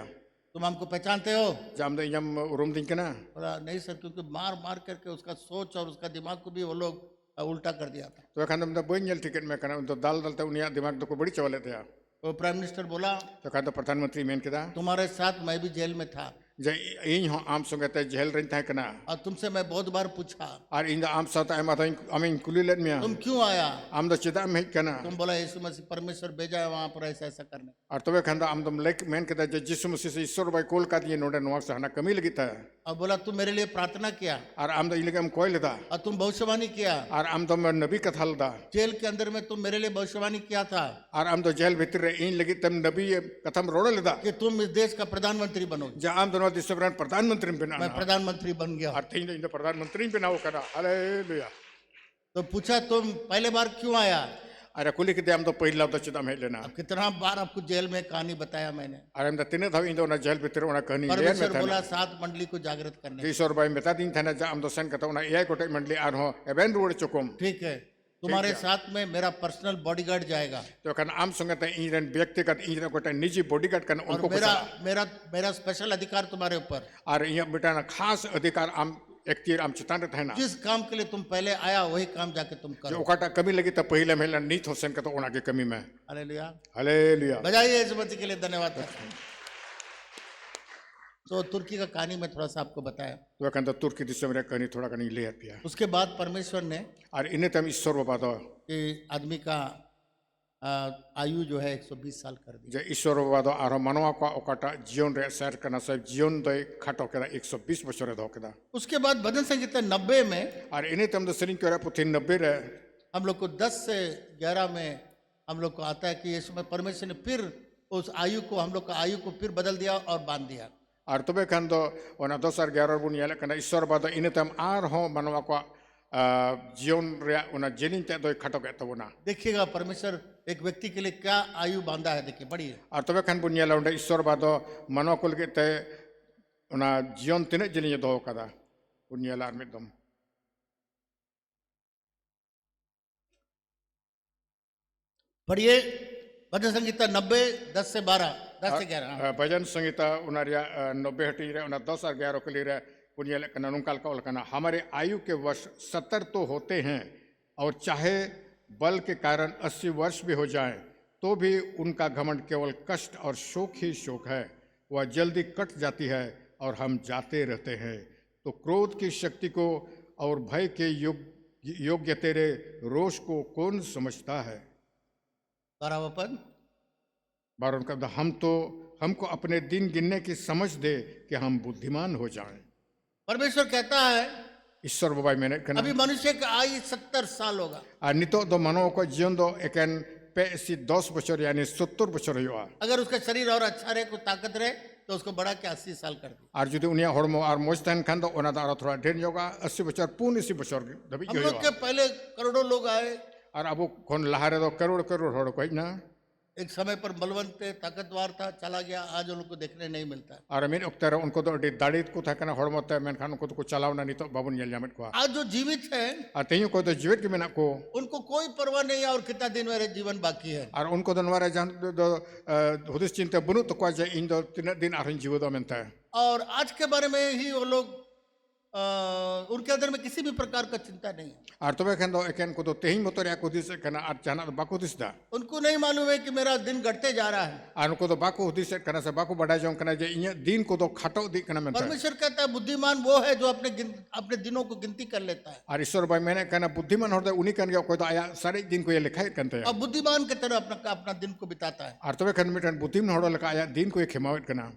तुम हमको पहचानते हो? जाम दे यम उरुम दिन कना बोला नहीं सर, क्योंकि मार मार करके उसका सोच और उसका दिमाग को भी वो लोग उल्टा कर दिया था। तो खान दम बन जल टिकट में कना तो दाल दलते उन्हें दिमाग तो को बड़ी चवले थे तो प्राइम मिनिस्टर बोला तो कहा तो प्रधानमंत्री मेन कदा तुम्हारे साथ मैं भी जेल में था जे इन हो आम संगे ते जेल रन था कना और तुमसे मैं बहुत बार पूछा और इन आम साथ आम तो आमिन कुली लेन में तुम क्यों आया? आम तो चिदा में कना तुम बोला यीशु मसीह परमेश्वर भेजा है वहां पर ऐसा ऐसा करने। और तबे खान आम दम लेक मेन कदा जे यीशु मसीह से ईश्वर भाई कोल का दिए नोडे नोक से हना कमी लगी था और बोला तुम मेरे लिए प्रार्थना किया और आम तो इनके हम कोई लेदा और तुम भविष्यवाणी किया और आम तो नबी कथा लदा जेल के अंदर में तुम मेरे लिए भविष्यवाणी किया था और आम तो जेल भीतर इन लगी तम नबी कथम रोड लेदा कि तुम इस देश का प्रधानमंत्री बनो। जे आम दोनों दिस प्रधानमंत्री बिना मैं प्रधानमंत्री बन गया। और तीन इन प्रधानमंत्री बिना वो करा हालेलुया तो पूछा तुम पहले बार क्यों आया? अरे कुली के हम तो पहिला तो चिता में लेना अब कितना बार आपको जेल में कहानी बताया मैंने। अरे हम तो तीन था इन ना जेल भीतर उना कहनी लेन में परमेश्वर था बोला 7 मंडली को जागृत करने। ईश्वर भाई मेता दिन था ना जा हम तो सन कथा उना एआई कोटे मंडली आर हो एवेन रोड चुकुम ठीक है, तुम्हारे साथ में मेरा पर्सनल बॉडीगार्ड जाएगा तो कन आम संगे ते इन व्यक्तिगत इन कोटे निजी बॉडीगार्ड कन और उनको मेरा मेरा मेरा स्पेशल अधिकार तुम्हारे ऊपर। और ये बेटा ना खास अधिकार आम एक तीर आम चितान रहता है ना जिस काम के लिए तुम पहले आया वही काम जाके तुम जो करो। ओकाटा कमी लगी तो पहले मेला नीत हो सन कतो उना के कमी में हालेलुया, हालेलुया बजाइए यीशु मसीह के लिए धन्यवाद। तो तुर्की का कहानी में थोड़ा सा आपको बताया। तो कन तो तुर्की दिशा में कहनी थोड़ा कनी ले आती है उसके बाद परमेश्वर ने और इन्हें तम ईश्वर बाबा दो कि आदमी का आयु जो है 120 साल कर दी। जे ईश्वर बाबा दो आरो मनवा को ओकाटा जीवन रे सैर करना सब जीवन दो खाटो केदा 120 बछर दो केदा। उसके बाद भजन संगीता 90 में और इन्हें तम तो सरिंग करे पुथि 90 रे हम लोग को 10 से 11 में हम लोग को आता है कि यीशु में परमेश्वर ने फिर उस आयु को हम लोग का आयु को फिर बदल दिया और बांध दिया। और तबे खान दो ओना 2011 बुन येले कना ईश्वर बाबा इन्हें तम आर हो मनवा को जीवन रे ओना जेनिन ते दो खाटो के तबना। देखिएगा परमेश्वर एक व्यक्ति के लिए क्या आयु बांधा है, देखिए पढ़िए। और तबे खान बुन येले उंडे ईश्वर बाबा मनवा को लगे ते ओना जीवन तिने जेनिन दो कदा बुन येले आर मिदम पढ़िए भजन संगीता 90 10 से 12 10 से 11। भजन संगीता उनारिया 90 हटी रे उना 10 और 11 के लिए रे पुण्य कना नुकाल का कना हमारे आयु के वर्ष 70 तो होते हैं और चाहे बल के कारण 80 वर्ष भी हो जाएं तो भी उनका घमंड केवल कष्ट और शोक ही शोक है, वह जल्दी कट जाती है और हम जाते रहते हैं। तो क्रोध की शक्ति को और भय के योग्य तेरे रोष को कौन समझता है। 12वां पद बारह का हमको अपने दिन गिनने की समझ दे कि हम बुद्धिमान हो जाएं। परमेश्वर कहता है ईश्वर बाबा मैंने कहना अभी मनुष्य का आयु 70 साल होगा। और नितो दो मनो को जीवन दो एकन पे 10 बछर यानी 70 बछर हुआ। अगर उसका शरीर और अच्छा रहे, कोई ताकत रहे तो उसको बढ़ा के 80 साल कर दे। और जो उनिया हड़मो और मोजतन खान दो ओना दारा थोड़ा ढेर होगा 80 बछर पूर्ण 80 बछर दबी हम लोग के पहले करोड़ों लोग आए और अब कौन लहारे दो करोड़ करोड़ हड़ कोई ना। एक समय पर बलवंत ताकतवर था, चला गया, आज उनको देखने नहीं मिलता। और मेन उक्तर उनको तो दाढ़ी को था कना हड़मो ते मेन खान उनको तो चलावना नहीं तो बाबुन येल जामत को आज जो जीवित है और तइयो को तो जीवित के मेना को उनको कोई परवाह नहीं है और कितना दिन मेरे जीवन बाकी है। और उनको तो नवारे जान दो हुदिस चिंता बुनु तो को जे इन दो 3 दिन आरन जीव दो मेनता और आज के बारे में ही वो लोग उनके अंदर में किसी भी प्रकार का चिंता नहीं है। और तबे खान दो एकन को तो तेही मोतर या को दिस कना और जाना बाको दिस दा उनको नहीं मालूम है कि मेरा दिन घटते जा रहा है। और उनको तो बाको दिस कना से बाको बड़ा जों कना जे इन दिन को तो खाटो दी कना मेनता। परमेश्वर कहता है बुद्धिमान वो है जो अपने दिनों को गिनती कर लेता है। और ईश्वर भाई मैंने कहना बुद्धिमान होता उन्हीं कन गया कोई तो आया सारे दिन को ये लिखा है करते हैं और बुद्धिमान के तरह अपना दिन को बिताता है। और तबे खन मिटन बुद्धिमान होड़ा लगा आया दिन को ये खिमावत कना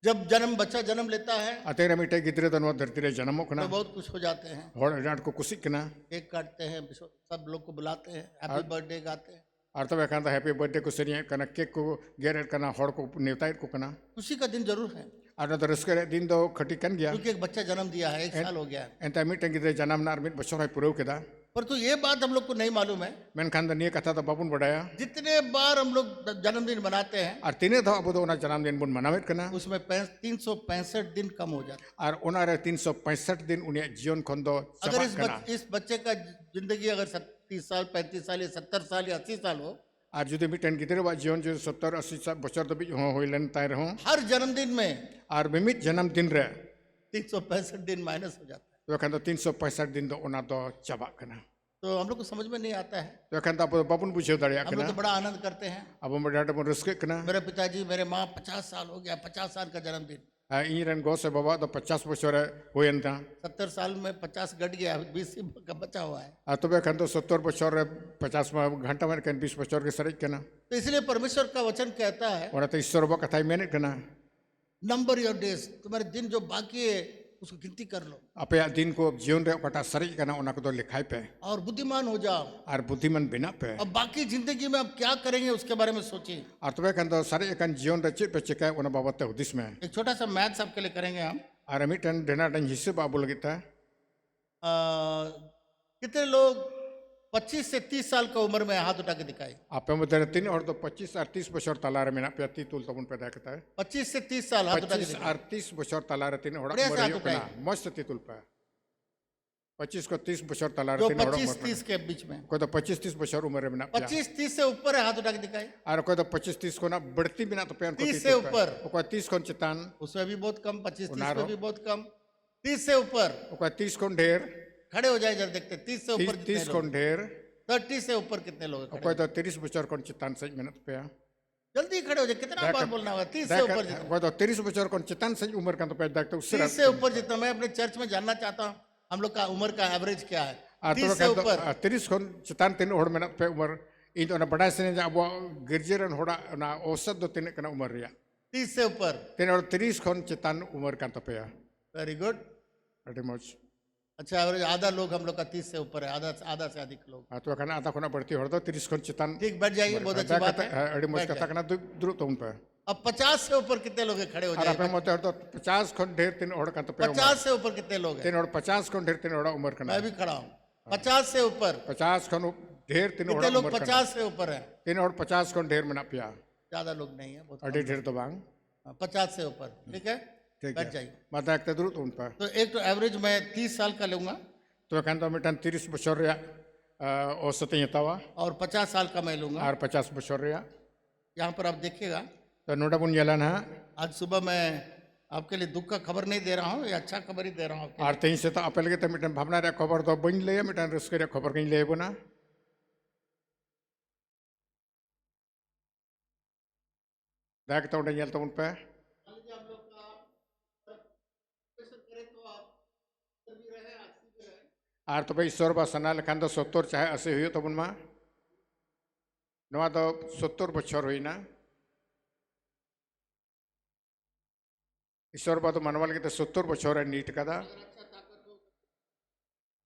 जब बच्चा जन्म लेता है अतेरे मिटे गिद्रे तो धरती रे जन्मों तो कना बहुत खुश हो जाते हैं, हॉल रात को कुछ कना केक काटते हैं, सब लोग को बुलाते हैं, हैप्पी बर्थडे गाते हैं। और तब एकांत हैप्पी बर्थडे को सरिया कना केक को गेर कना हॉल को नेवता को कना खुशी का दिन जरूर है, और तो रस्के दिन दो खटी कन गया क्योंकि एक बच्चा जन्म दिया है, 1 साल हो गया है। एंता मिटे गिद्रे जन्म नार मिट बच्चों है पुरो केदा पर तो ये बात हम लोग को नहीं मालूम है, मैंने खान निये कथा तो बाबुन बढ़ाया जितने बार हम लोग जन्मदिन मनाते हैं और तीने दो अब तो जन्मदिन बुन मनावेत कना उसमें 365 दिन कम हो जाता है। और उनारे 365 दिन उन्हें जीवन खंदो अगर चबा कना इस बच्चे का जिंदगी अगर 30 साल 35 साल या 70 साल या 80 साल हो, और जुदे मिटन गिद्रे वा जीवन जो 70-80 बच्चर दबी होइलन ताय रहो हर जन्मदिन में और मिमित जन्मदिन रे 365 दिन माइनस हो जाता है। तो खान 365 दिन दो उना दो चबा कना तो हम लोग को समझ में नहीं आता है, तो खान तो बाबुन बुझे दड़िया हम लोग कना तो बड़ा आनंद करते हैं। अब हम डाटा बन रस्के कना मेरे पिताजी मेरे माँ 50 साल हो गया, 50 साल का जन्मदिन। इरन गो से बाबा तो 50 बच्चर होयन था 70 साल में 50 घट गया, 20 का बचा हुआ है। तबे खान तो 70 बच्चर 50 घंटा में 20 बच्चर के सरिक कना तो इसलिए परमेश्वर का वचन कहता है, और तो ईश्वर बा कथा मेने कना नंबर योर डेज, तुम्हारे दिन जो बाकी है उसको गिनती कर लो अपे दिन को जीवन रे कटा सरिक कना उना को तो लिखाई पे और बुद्धिमान हो जाओ। और बुद्धिमान बिना पे अब बाकी जिंदगी में आप क्या करेंगे उसके बारे में सोचिए। और तबे खान तो सारे एक जीवन रे चिप चिका उना बाबत उदिस में एक छोटा सा मैथ्स आपके लिए करेंगे हम। और मिटन डेना डन हिस्से बाबू लगता आ, कितने लोग 25 से 30 साल का उम्र में हाथ उठा के दिखाए? आपे मध्य 3 और तो 25 और 30 बच्चर तलार में ना प्याती तुल तबुन पैदा करता है 25 से 30 साल हाथ उठा के 25 दिखाए। और 30 बच्चर तलार 3 और बढ़िया से हाथ मरियो कना उठाए। मस्त तितुल पे 25 को 30 बच्चर तलार जो 3 और 25-30 के बीच में, कोई तो 25-30 बच्चर उम्र में ना 25-30 से ऊपर है हाथ उठा के दिखाए। और कोई तो 25-30 को ना बढ़ती बिना तो पैन को 30 से ऊपर, कोई 30 को चितान उसमें भी बहुत कम, 25-30 उनारो। में भी बहुत कम। 30 से ऊपर कोई 30 को ढेर खड़े हो जाए जरा देखते हैं, 30 से ऊपर 30 कितने को लोग? ढेर 30 से ऊपर कितने लोग हैं खड़े? कोई तो 30 बच्चर को चितान सही मिनट पे जल्दी खड़े हो जाए, कितना बार बोलना होगा? 30 से ऊपर जितना, कोई तो 30 बच्चर को चितान सही उम्र का तो पैदा देखते उससे 30 से ऊपर जितना। मैं अपने चर्च में जानना चाहता हूँ हम लोग का उम्र का एवरेज क्या है। 30 से ऊपर 30 खन चितान 3 हड़ में पे उम्र इन तो बड़ा से अब गिरजेरन होड़ा ना औसत दो 3 कना उम्र रिया 30 से ऊपर 3 और 30 खन चितान उम्र का तो पे वेरी गुड। अरे मौज अच्छा, एवरेज आधा लोग हम लोग का 30 से ऊपर है, आधा से अधिक लोग। तो खाना आधा कोना बढ़ती हड़ दो 30 खन चितान ठीक, बैठ जाइए, बहुत अच्छी बात है। अरे मौज बैठ कथा जाइए। कना द्रु तो उन पे अब 50 से ऊपर कितने लोग हैं? खड़े हो और आपे जाए। मत हड़ तो 50 खन ढेर 3 हड़ का तो पे 50 से ऊपर कितने लोग हैं? 3 और 50 खन ढेर 3 हड़ उम्र का मैं भी खड़ा हूँ। 50 से ऊपर 50 खन ढेर 3 कितने हड़ लोग उम्र 50 से ऊपर है? 3 और 50 खन ढेर में ना पिया ज्यादा लोग नहीं है, बहुत अड़ी ढेर तो बांग 50 से ऊपर। ठीक है, ठीक बैठ है जाइए। माता एक द्रु तो उन पे तो एक तो एवरेज मैं 30 साल का लूंगा तो खान तो मिटन 30 बच्चर रिया औसत यतावा और 50 साल का मैं लूंगा। और 50 बच्चर रिया यहाँ पर आप देखिएगा, तो नोटा बुन जलन है आज सुबह मैं आपके लिए दुख का खबर नहीं दे रहा हूँ, ये अच्छा खबर ही दे रहा हूँ आपके लिए। और तीन से तो अपल के तो मिटन भावना रे खबर तो बन ले मिटन रस्के रे खबर कहीं ले बना देख तो उन्हें तो उन पे मान लीजिए हम लोग का प्रेशर करे तो आप इधर भी रहे, 80 भी रहे। और तो भाई 100 बा सना लखान तो 70 चाहे 80 हुई तो बुन मा नवा तो 70 बच्चर हुई ना ईश्वर बा तो मनवाल के तो 70 बच्चर है नीट का था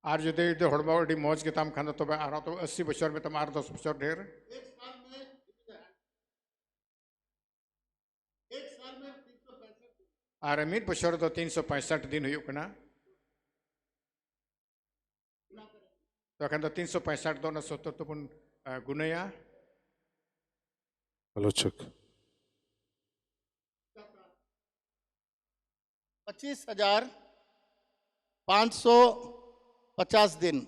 और जो दे हड़बा हड़ी मौज के ताम खाना तो आ रहा तो 80 बच्चर में तुम 8-10 बच्चर ढेर एक साल में 365 और मीट बच्चर तो 365 दिन हुई कना तो अखन तो 365 दो ना 70 तो पुन गुनया आलोचक 25,550 दिन।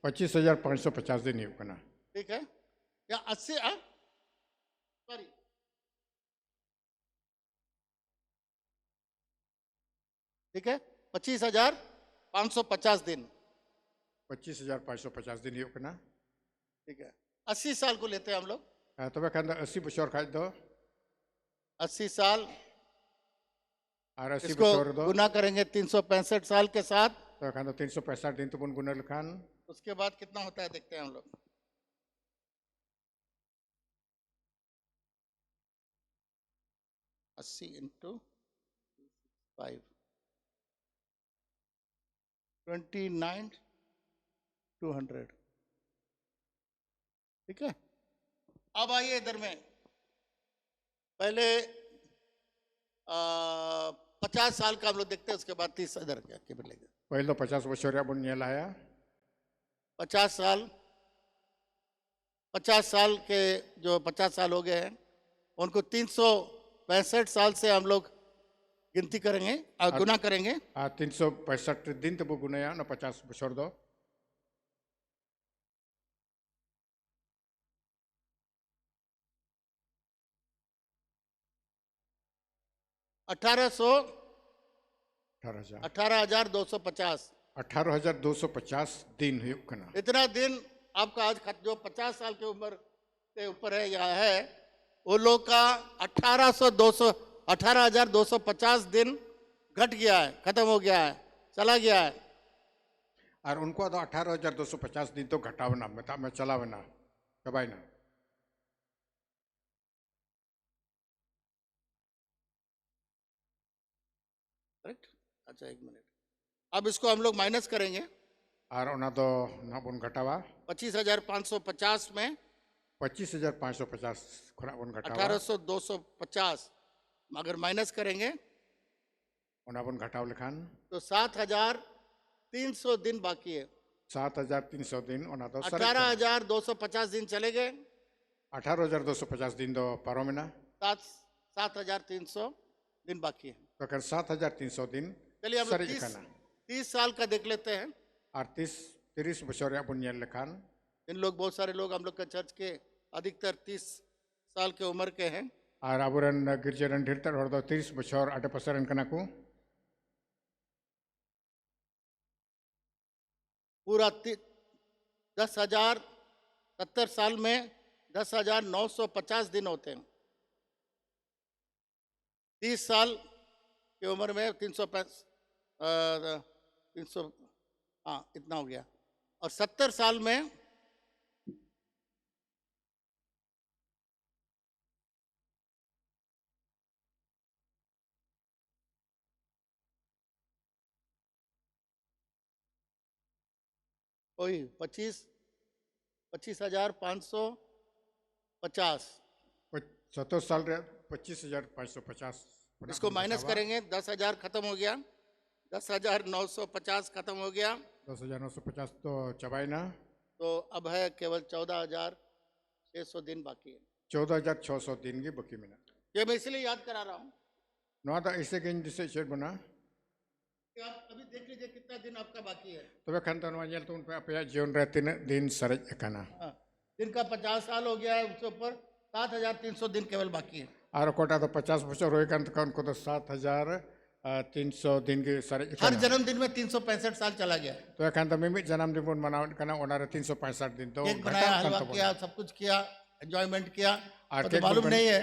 25,550 दिन हुई कना ठीक है, या 80 सॉरी ठीक है, 25,550 दिन। 25,550 दिन हुई कना ठीक है, 80 साल को लेते हैं हम लोग। तो अखन 80 बच्चर खाई दो 80 साल, और 80 इसको बच्चर दो गुना करेंगे 365 साल के साथ, तो अखन तो 365 दिन तो पुन गुनल खान उसके बाद कितना होता है देखते हैं हम लोग। 80 इंटू 5 29,200। ठीक है, अब आइए इधर में। पहले 50 साल का हम लोग देखते हैं, उसके बाद 30,000 के मिलेगा। पहिलो 50 वर्ष रे बन नेलाया 50 साल के जो 50 साल हो गए हैं, उनको 365 साल से हम लोग गिनती करेंगे और गुना करेंगे। 365 दिन तब गुनाया ना 50 बछर दो 18,250 18,250 दिन हुई कना। इतना दिन आपका आज जो 50 साल की उम्र के ऊपर है या है, वो लोग का 18,250 दिन घट गया है, खत्म हो गया है, चला गया है। और उनको तो 18,250 दिन तो घटावना मैं चलावना कबाई ना। करेक्ट। अच्छा, एक मिनट, अब इसको हम लोग माइनस करेंगे। और उन्हें तो ना बुन घटावा 25,550 में 25,550 खुरा बुन घटावा 18,250 अगर माइनस करेंगे उन्हें बुन घटाव लिखान तो 7,300 दिन बाकी है। 7,300 दिन उन्हें तो 18,250 दिन चले गए, 18,250 दिन तो पारोमिना 7,300 दिन बाकी है। तो अगर 7,300 दिन चलिए हम 30 साल का देख लेते हैं। और 30 बछर बुन लिखान इन लोग, बहुत सारे लोग हम लोग का चर्च के अधिकतर 30 साल के उम्र के हैं। और अबुरन गिरजरन ढेरतर हर दो 30 बछर आटे पसरन कना को पूरा 10,070 साल में 10,950 दिन होते हैं। 30 साल की उम्र में 300 हाँ इतना हो गया। और 70 साल में 25,550। 70 साल रे 25,550 इसको माइनस करेंगे, 10,000 खत्म हो गया, 10,950 खत्म हो गया, 10,950 तो चबाई ना। तो अब है केवल 14,600 दिन बाकी है। 14,600 दिन की बकी मिना ये मैं इसलिए याद करा रहा हूँ नौ तो ऐसे के जिससे शेर बना कि आप अभी देख लीजिए कितना दिन आपका बाकी है। तो वे खान तो नवाजल तो उन पे अपया जीवन रहते न दिन सरज एकाना दिन का 50 साल हो गया है, उसके ऊपर 7,300 दिन केवल बाकी है। और कोटा तो 50 बछर होए कान तो उनको तो 7,300 दिन की सरज हर जन्मदिन में 365 साल चला गया। तो एखान तो मिमी जन्मदिन बुन मनाव कना ओनारे 365 दिन तो केक बनाया, हलवा किया, सब कुछ किया, एंजॉयमेंट किया, और तो केक मालूम नहीं है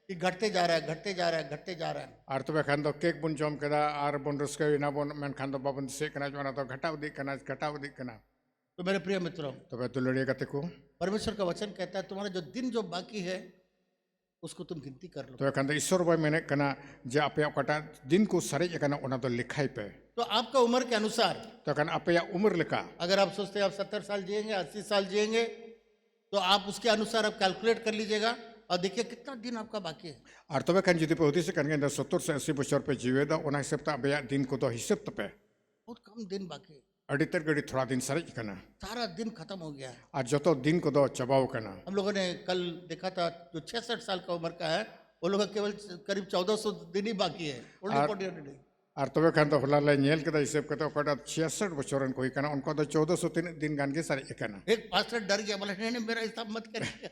कि घटते जा रहा है, घटते जा रहा है, घटते जा रहा है। और तो एखान तो केक बुन जम कदा और बुन रस्के ना बुन मन खान तो बाबन से कना जो तो घटाव दी कना तो मेरे प्रिय मित्रों, तो वे दुलड़िए कते को परमेश्वर का वचन कहता है तुम्हारा जो दिन जो बाकी है उसको तुम गिनती कर लो। तो एखान तो ईश्वर भाई मैंने कना जे अपया कटा दिन को सरज कना ओना तो लिखाई पे तो आपका उम्र के अनुसार, तो एखान अपया उम्र लिखा अगर आप सोचते हैं आप 70 साल जिएंगे, 80 साल जिएंगे, तो आप उसके अनुसार आप कैलकुलेट कर लीजिएगा और देखिए कितना दिन आपका बाकी है। और तब खान जी पे होती से करेंगे 70 से 80 बछर पे जीवे दा ओना हिसाब अपया दिन को तो हिसाब पे बहुत कम दिन बाकी है, अडितर गड़ी थोड़ा दिन सरज कना सारा दिन खत्म हो गया है। और जो तो दिन को तो चबाव कना हम लोगों ने कल देखा था जो 66 साल का उम्र का है वो लोग का केवल करीब 1400 दिन ही बाकी है। और तब खान तो होला ले नेल के हिसाब के तो कोटा 66 बछरन कोई कना उनको तो 1403 दिन गान के सरज कना। एक पास्टर डर गया, बोला नहीं मेरा हिसाब मत करिए।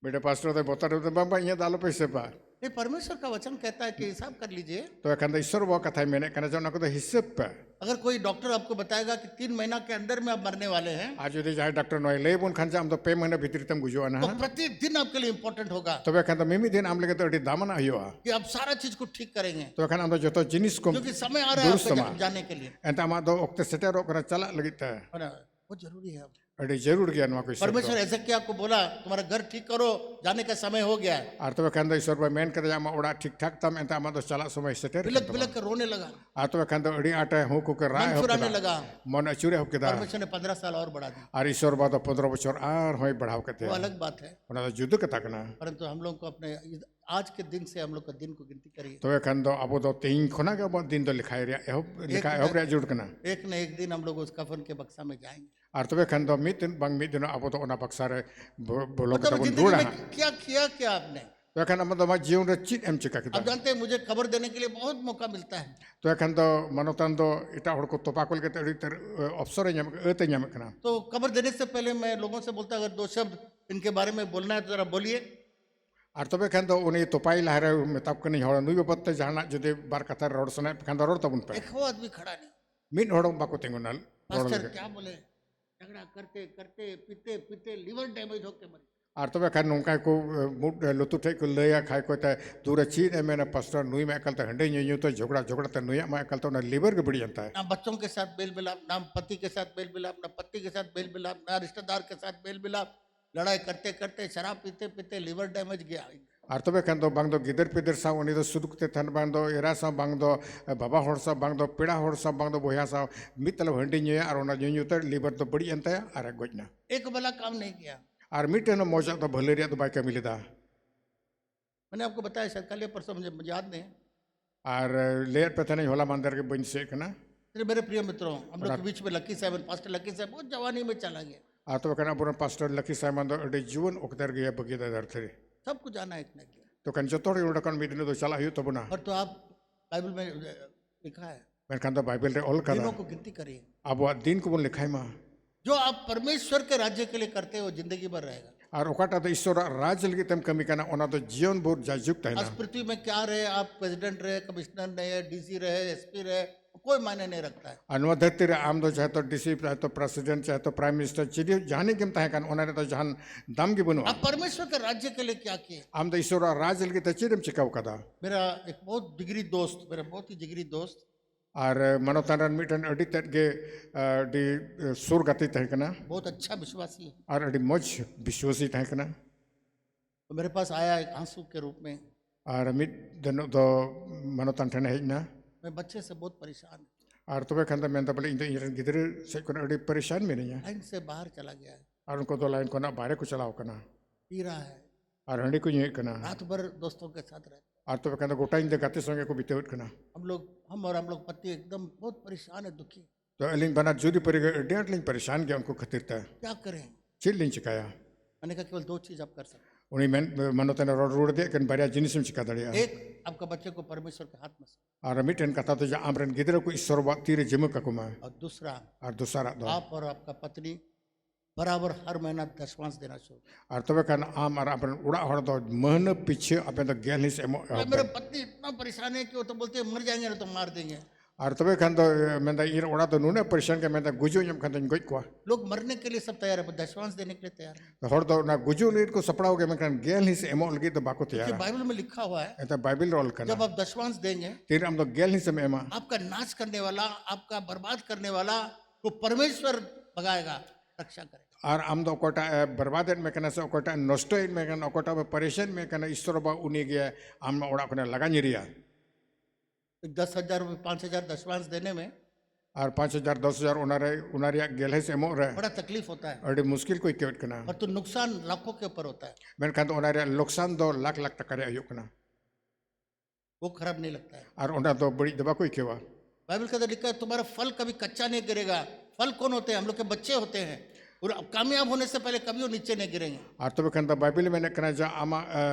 बेटे पास्टर तो बता रहे बाबा ये दालो पैसे पा ये परमेश्वर का वचन कहता है कि हिसाब कर लीजिए। तो एखान तो ईश्वर वो कथा मैंने कहना चाहना को तो हिसाब पे अगर कोई डॉक्टर आपको बताएगा कि 3 महीना के अंदर में आप मरने वाले हैं, आज यदि जाए डॉक्टर नोय ले बुन खान हम तो 5 महीना भीतर तम गुजो ना तो प्रतिदिन आपके लिए इंपॉर्टेंट होगा तो एखान तो मिमी दिन आम लगे तो दामन आयो कि आप सारा चीज को ठीक करेंगे, तो एखान हम तो जो तो जिनिस को क्योंकि समय आ रहा है आपको जाने के लिए। एंत आमा दो ओक्ते सेटर करा चला लगित है बहुत जरूरी है। ᱟᱹᱰᱤ ᱡᱟᱹᱨᱩᱲ ᱜᱮᱭᱟ ᱱᱚᱣᱟ ᱠᱚ ᱤᱥᱚᱨ ᱫᱚ परमेश्वर एजकिय्याह को बोला तुम्हारा घर ठीक करो जाने का समय हो गया है। ᱟᱨ ᱛᱚᱵᱮ ᱠᱷᱟᱱ ᱫᱚ ᱤᱥᱚᱨ ᱵᱟᱭ ᱢᱮᱱ ᱠᱮᱫᱟ ᱟᱢᱟᱜ ᱚᱲᱟᱜ ᱴᱷᱤक ᱴᱷᱟक ᱛᱟᱢ ᱮᱱᱛᱮ ᱟᱢᱟᱜ ᱫᱚ ᱪᱟᱞᱟᱜ ᱥᱚᱢᱚᱭ ᱥᱮᱴᱮर ᱠᱟᱱ बिलक ᱛᱟᱢᱟ बिलक के रोने लगा, ᱟᱨ ᱛᱚᱵᱮ ᱠᱷᱟᱱ ᱫᱚ ᱟᱹᱰि ᱟᱸᱴᱮ ᱦᱩᱠ ᱦᱩᱠ ᱨᱟᱜ मन ᱮᱦᱚᱵ फुराने ᱠᱮᱫᱟ लगा। ᱢᱚᱱ ᱟᱹᱪᱩᱨ एहᱚᱵ ᱠᱮᱫᱟ परमेश्वर ने 15 साल और बढ़ा दी। ᱟᱨ ᱤᱥᱚᱨ ᱵᱟ ᱫᱚ 15 ᱵᱚᱪᱷᱚᱨ ᱟᱨ ᱦᱚᱸᱭ ᱵᱟᱲᱦᱟᱣ वो ᱠᱮᱫᱮᱭᱟ अलग बात है, ᱚᱱᱟ ᱫᱚ ᱡᱩᱫᱟᱹ ᱠᱟᱛᱷᱟ ᱠᱟᱱᱟ परंतु हम लोग को अपने आज के दिन से हम लोग का दिन को गिनती करिए। ᱛᱚᱵᱮ ᱠᱷᱟᱱ ᱫᱚ ᱟᱵᱚ ᱫᱚ ᱛᱮᱦᱮᱧ ᱠᱷᱚᱱᱟᱜ ᱜᱮ ᱟᱵᱚᱣᱟᱜ ᱫᱤᱱ ᱫᱚ ᱞᱮᱠᱷᱟᱭ ᱨᱮᱭᱟᱜ ᱮᱦᱚᱵ ᱨᱮᱭᱟᱜ ᱡᱩᱲ ᱠᱟᱱᱟ एक न एक दिन हम लोग उस कफन के बक्सा में जाएंगे। ᱟᱨ ᱛᱚᱵᱮ ᱠᱷᱟᱱ ᱫᱚ ᱢᱤᱫ ᱫᱤन ᱵᱟᱝ ᱢᱤᱫ ᱫᱤᱱ ᱟᱵᱚ ᱫᱚ ᱚᱱᱟ ᱵᱟᱠᱥᱟ ᱨᱮ ᱵᱚᱞᱚ ᱠᱟᱛᱮ मतलब ᱵᱚᱱ जिंदगी ᱨᱩᱣᱟᱹᱲᱟ में क्या किया क्या आपने? ᱛᱚᱵᱮ ᱠᱷᱟᱱ ᱟᱢ ᱫᱚ ᱟᱢᱟᱜ ᱡᱤᱭᱚᱱ ᱨᱮ ᱪᱮᱫ ᱮᱢ ᱪᱤᱠᱟ ᱠᱮᱫᱟ आप जानते हैं मुझे खबर देने के लिए बहुत मौका मिलता है, ᱛᱚᱵᱮ ᱠᱷᱟन ᱫᱚ ᱢᱟᱱᱚᱛᱟᱱ ᱫᱚ ᱮᱴᱟᱜ ᱦᱚᱲ ᱠᱚ ᱛᱚᱯᱟ ᱠᱚᱞ ᱠᱟᱛᱮ ᱟᱹᱰᱤ ᱩᱛᱟᱹᱨ ᱚᱯᱥᱚᱨᱮ ᱟᱹᱛᱮ ᱧᱟᱢᱮᱫ ᱠᱟᱱᱟ तो खबर देने से पहले मैं लोगों से बोलता अगर 2 शब्द इनके बारे में बोलना है तो जरा बोलिए। ᱟᱨ ᱛᱚᱵᱮ ᱠᱷᱟᱱ ᱫᱚ ᱩᱱᱤ ᱛᱚᱯᱟᱭ ᱞᱟᱦᱟᱨᱮ ᱢᱮᱛᱟᱵ ᱠᱟᱹᱱᱟᱹᱧ ᱦᱚᱲ ᱱᱩᱭ ᱵᱟᱵᱚᱫ ᱛᱮ ᱡᱟᱦᱟᱱᱟᱜ ᱡᱩᱫᱤ ᱵᱟᱨ ᱠᱟᱛᱷᱟ ᱨᱚᱲ ᱥᱟᱱᱟᱭᱮᱫ ᱠᱷᱟᱱ ᱫᱚ ᱨᱚᱲ ᱛᱟᱵᱚᱱ ᱯᱮ एक हो आदमी खड़ा नहीं, ᱢᱤᱫ ᱦᱚᱲ ᱵᱟᱠᱚ ᱛᱤᱸᱜᱩᱱᱟ ᱨᱚᱲ पास्टर ᱞᱟᱹᱜᱤᱫ क्या बोले, झगड़ा करते करते पीते पीते लीवर डैमेज होके मरे। ᱟᱨ ᱛᱚᱵᱮ ᱠᱷᱟᱱ ᱱᱚᱝᱠᱟ ᱠᱚ ᱢᱩᱫ ᱞᱩᱛᱩᱨ ᱴᱷᱮᱡ ᱠᱚ ᱞᱟᱹᱭᱟ ᱠᱷᱟᱡ ᱠᱚ ᱛᱮ ᱫᱩᱨᱮ ᱪᱮᱫ ᱮ ᱢᱮᱱᱟ ᱯᱟᱥᱴᱟᱨ ᱱᱩᱭ ᱢᱟ ᱮᱠᱟᱞᱛᱮ ᱦᱟᱺᱰᱤ ᱧᱩ ᱛᱮ ᱡᱷᱚᱜᱲᱟ ᱛᱮ ᱱᱩᱭᱟᱜ ᱢᱟ ᱮᱠᱟᱞᱛᱮ ᱚᱱᱟ লিভার ᱜᱮ ᱵᱟᱹᱲᱤᱡ ᱮᱱ ᱛᱟᱭ ना बच्चों के साथ बेल मिलाप, ना पति के साथ बेल मिलाप, ना पति के साथ बेल मिलाप, ना रिश्तेदार के साथ बेल मिलाप, लड़ाई करते करते शराब पीते पीते लीवर डैमेज गया। ᱟᱨ ᱛᱚᱵᱮ ᱠᱷᱟᱱ ᱫᱚ ᱵᱟᱝ ᱫᱚ ᱜᱤᱫᱟᱹᱨ ᱯᱤᱫᱟᱹᱨ ᱥᱟᱶ ᱩᱱᱤ ᱫᱚ ᱥᱩᱫᱩ ᱠᱟᱛᱮ ᱛᱟᱦᱮᱱ ᱵᱟᱝ ᱫᱚ ᱮᱨᱟ ᱥᱟᱶ ᱵᱟᱝ ᱫᱚ ᱵᱟᱵᱟ ᱦᱚᱲ ᱥᱟᱶ ᱵᱟᱝ ᱫᱚ ᱯᱮᱲᱟ ᱦᱚᱲ ᱥᱟᱶ ᱵᱟᱝ ᱫᱚ ᱵᱚᱭᱦᱟ ᱥᱟᱶ ᱢᱤᱫ ᱛᱟᱞᱟ ᱦᱟᱺᱰᱤ ᱧᱩᱭᱟ ᱟᱨ ᱚᱱᱟ ᱧᱩ ᱧᱩᱛᱮ লিভার ᱫᱚ ᱵᱟᱹᱲᱤᱡ ᱮᱱ ᱛᱟᱭᱟ ᱟᱨ ᱜᱚᱡ ᱮᱱᱟ एक भला काम नहीं किया। ᱟᱨ ᱢᱤᱫᱴᱮᱱ ᱢᱚᱡᱟᱜ ᱫᱚ ᱵᱷᱟᱹᱞᱟᱹᱭ ᱨᱮᱭᱟᱜ ᱫᱚ ᱵᱟᱭ ᱠᱟᱹᱢᱤ ᱞᱮᱫᱟ मैंने आपको बताया शायद कल या परसों, मुझे याद नहीं। ᱟᱨ ᱞᱟᱹᱭᱟᱫ ᱯᱮ ᱛᱟᱦᱮᱱᱟᱹᱧ ᱦᱚᱞᱟ ᱢᱟᱸᱫᱮᱨ ᱜᱮ ᱵᱟᱹᱧ ᱫᱤᱥᱟᱹᱭᱮᱫ ᱠᱟᱱᱟ फिर मेरे प्रिय मित्रों, हम लोग के बीच में लकी साहब, पास्टर लकी साहब बहुत जवानी में चला गया। ᱟᱨ ᱛᱚᱵᱮ ᱠᱷᱟᱱ ᱟᱵᱚᱨᱮᱱ ᱯᱟᱥᱴᱟᱨ ᱞᱟᱠᱤ ᱥᱟᱭᱢᱟᱱ ᱫᱚ ᱟᱹᱰᱤ ᱡᱩᱣᱟᱹᱱ ᱚᱠᱛᱮ ᱨᱮᱜᱮ ᱵᱟᱹᱜᱤᱭᱟᱫᱟ ᱫᱷᱟᱹᱨᱛᱤ सबको जाना एक न एक दिन। ᱛᱚ ᱠᱷᱟᱱ ᱡᱚᱛᱚ ᱦᱚᱲ ᱚᱸᱰᱮ ᱠᱷᱚᱱ ᱢᱤᱫ ᱫᱤᱱ ᱫᱚ ᱪᱟᱞᱟᱜ ᱦᱩᱭᱩᱜ ᱛᱟᱵᱚᱱᱟ और तो आप बाइबल में लिखा है ᱢᱮᱱᱠᱷᱟन ᱫᱚ ᱵᱟᱭᱵᱮᱞ ᱨᱮ ᱚᱞ ᱠᱟᱫᱟ दिनों को गिनती करिए, ᱟᱵᱚᱣᱟᱜ ᱫᱤᱱ ᱠᱚᱵᱚᱱ ᱞᱮᱠᱷᱟᱭ ᱢᱟ जो आप परमेश्वर के राज्य के लिए करते हो जिंदगी भर रहेगा। ᱟᱨ ᱚᱠᱟᱴᱟᱜ ᱫᱚ ᱤᱥᱥᱚᱨᱟᱜ ᱨᱟᱡᱽ ᱞᱟᱹᱜᱤᱫ ᱛᱮᱢ ᱠᱟᱹᱢᱤ ᱠᱟᱱᱟ ᱚᱱᱟ ᱫᱚ ᱡᱤᱭᱚᱱ ᱵᱷᱳᱨ ᱡᱟᱭᱡᱩᱜᱽ आज ᱛᱟᱦᱮᱱᱟ पृथ्वी में क्या रहे, आप प्रेसिडेंट रहे, कमिश्नर रहे, डीसी रहे, एसपी रहे, कोई मायने नहीं रखता है। ᱟᱨ ᱱᱚᱣᱟ ᱫᱷᱟᱹᱨᱛᱤ ᱨᱮ ᱟᱢ ᱫᱚ ᱪᱟᱦᱮ ᱛᱚ ᱰᱤᱥᱤ ᱪᱟᱦᱮ ᱛᱚ ᱯᱨᱮᱥᱤᱰᱮᱱᱴ ᱪᱟᱦᱮ ᱛᱚ ᱯᱨᱟइम मिनिस्टर चिड़ी ᱡᱟᱦᱟᱱᱤᱡ ᱜᱮᱢ ᱛᱟᱦᱮᱸ ᱠᱟᱱ ᱚᱱᱟ ᱨᱮᱫᱚ ᱡᱟᱦᱟᱱ ᱫᱟᱢ ᱜᱮ ᱵᱟᱹᱱᱩᱜᱼᱟ आप परमेश्वर के राज्य के लिए क्या किए? ᱟᱢ ᱫᱚ ᱤᱥᱥᱚᱨᱟᱜ ᱨᱟᱡᱽ ᱞᱟᱹᱜᱤᱫ ᱛᱮ ᱪᱮᱫ ᱮᱢ ᱪᱤᱠᱟᱹᱣ ᱠᱟᱫᱟ मेरा एक बहुत जिगरी दोस्त, मेरा बहुत ही जिगरी दोस्त, ᱟᱨ ᱢᱟᱱᱚᱛᱟᱱ ᱨᱮᱱ ᱢᱤᱫᱴᱮᱱ ᱟᱹᱰᱤ ᱛᱮᱫ ᱜᱮ ᱟᱹᱰᱤ ᱥᱩᱨ ᱜᱟᱛᱮ ᱛᱟᱦᱮᱸ ᱠᱟᱱᱟ बहुत अच्छा विश्वासी है, ᱟᱨ ᱟᱹᱰि ᱢᱚᱡᱽ ᱵᱤᱥᱣᱟᱥী ᱛᱟᱦᱮᱸ ᱠᱟᱱᱟ तो मेरे पास आया एक आंसू के रूप में। ᱟᱨ ᱢᱤᱫ ᱫᱤᱱᱚᱜ ᱫᱚ ᱢᱟᱱᱚᱛᱟᱱ ᱴᱷᱮᱱᱮ ᱦᱮᱡ ᱮᱱᱟ मैं बच्चे से बहुत परेशान हूँ, ᱟᱨ ᱛᱚᱵᱮ ᱠᱷᱟᱱ ᱫᱚ ᱢᱮᱱᱫᱟ ᱵᱚᱞᱮ ᱤᱧ ᱫᱚ ᱤᱧᱨᱮᱱ ᱜᱤᱫᱽᱨᱟᱹ ᱥᱮᱡ ᱠᱷᱚᱱ ᱟᱹᱰᱤ ᱯᱟᱨᱤᱥᱟᱱ ᱢᱤᱱᱟᱹᱧᱟ लाइन से बाहर चला गया है, ᱟᱨ उनको दो लाइन ᱠᱷᱚᱱᱟᱜ ᱵᱟᱦᱨᱮ ᱠᱚ ᱪᱟᱞᱟᱣ ᱠᱟᱱᱟ पी रहा है, ᱟᱨ ᱦᱟᱺᱰᱤ ᱠᱚ ᱧᱩᱭᱮᱫ ᱠᱟᱱᱟ रात भर दोस्तों के साथ रहते ᱟᱨ ᱛᱚᱵᱮ ᱠᱷᱟᱱ ᱫᱚ ᱜᱚᱴᱟ ᱧᱤᱫᱟᱹ ᱜᱟᱛᱮ ᱥᱚᱸᱜᱮ ᱠᱚ ᱵᱤᱛᱟᱹᱣᱮᱫ ᱠᱟᱱᱟ हम लोग पति एकदम बहुत परेशान है, दुखी। ᱛᱚ ᱟᱹᱞᱤᱧ ᱵᱟᱱᱟᱨ ᱡᱩᱫᱤ ᱯᱟᱹᱨᱤᱜᱮ ᱟᱹᱰि ᱟᱸᱴ ᱞᱤᱧ ᱯᱟᱨᱤᱥᱟᱱ ᱜᱮᱭᱟ उनको खातिर ᱛᱮ क्या करें? ᱪᱮᱫ ᱞᱤᱧ ᱪᱤᱠᱟᱹᱭᱟ मैंने कहा केवल 2 चीज आप कर सकते उनी मानोतने रोड रोड दे कन बारिया जिनिस चिका दाड़िया हैं। एक, आपका बच्चे को परमेश्वर के हाथ में सौंप, और मिटन कथा तो जा आमरन गिदर को ईश्वर बा तीर जिम काकुमा और दूसरा और दूसरा दो आप और आपका पत्नी बराबर हर महीना 10वांश देना शुरू। और तबे कान आम और अपन उड़ा हड़ दो महीने पीछे अपन तो गैलिस एमो मेरे पत्नी इतना परेशान है कि वो तो बोलते हैं मर जाएंगे ना तो मार देंगे। और तबे कान तो मैं इन उड़ा तो नूने परेशान के मैं तो गुजो यम कान तो गोई को लोग मरने के लिए सब तैयार है, पर 10वांश देने के लिए तैयार है। तो हड़ दो ना गुजो लीड को सपड़ा हो गया मैं कान गैलिस एमो लगी तो बाको तैयार कि बाइबल में लिखा हुआ है है बाइबल रोल करना जब आप 10वांश देंगे, तीर हम तो गैलिस में एमा आपका नाश करने वाला, आपका बर्बाद करने वाला को परमेश्वर भगाएगा, रक्षा करेगा। और आम दो कोटा बर्बाद में कना से कोटा नष्ट में कना कोटा परेशान में कना ईश्वर बा उनी गया आम ओड़ा कना लगा निरिया 10,000 रुपये 5,000 10वांश देने में और 5,000 10,000 उनारिया गेले से एमो रे बड़ा तकलीफ होता है, अड़ी मुश्किल कोई केवट कना और तो नुकसान लाखों के ऊपर होता है, मेन खान तो उनारिया नुकसान दो लाख लाख टका रे आयु कना वो खराब नहीं लगता है। और उना तो बड़ी दबा कोई केवा बाइबल के अंदर लिखा है तुम्हारा फल कभी कच्चा नहीं गिरेगा। फल कौन होते हैं? हम लोग के बच्चे होते हैं, और कामयाब होने से पहले कभी वो नीचे नहीं गिरेंगे। और तब खान तो बाइबल में कना जा आमा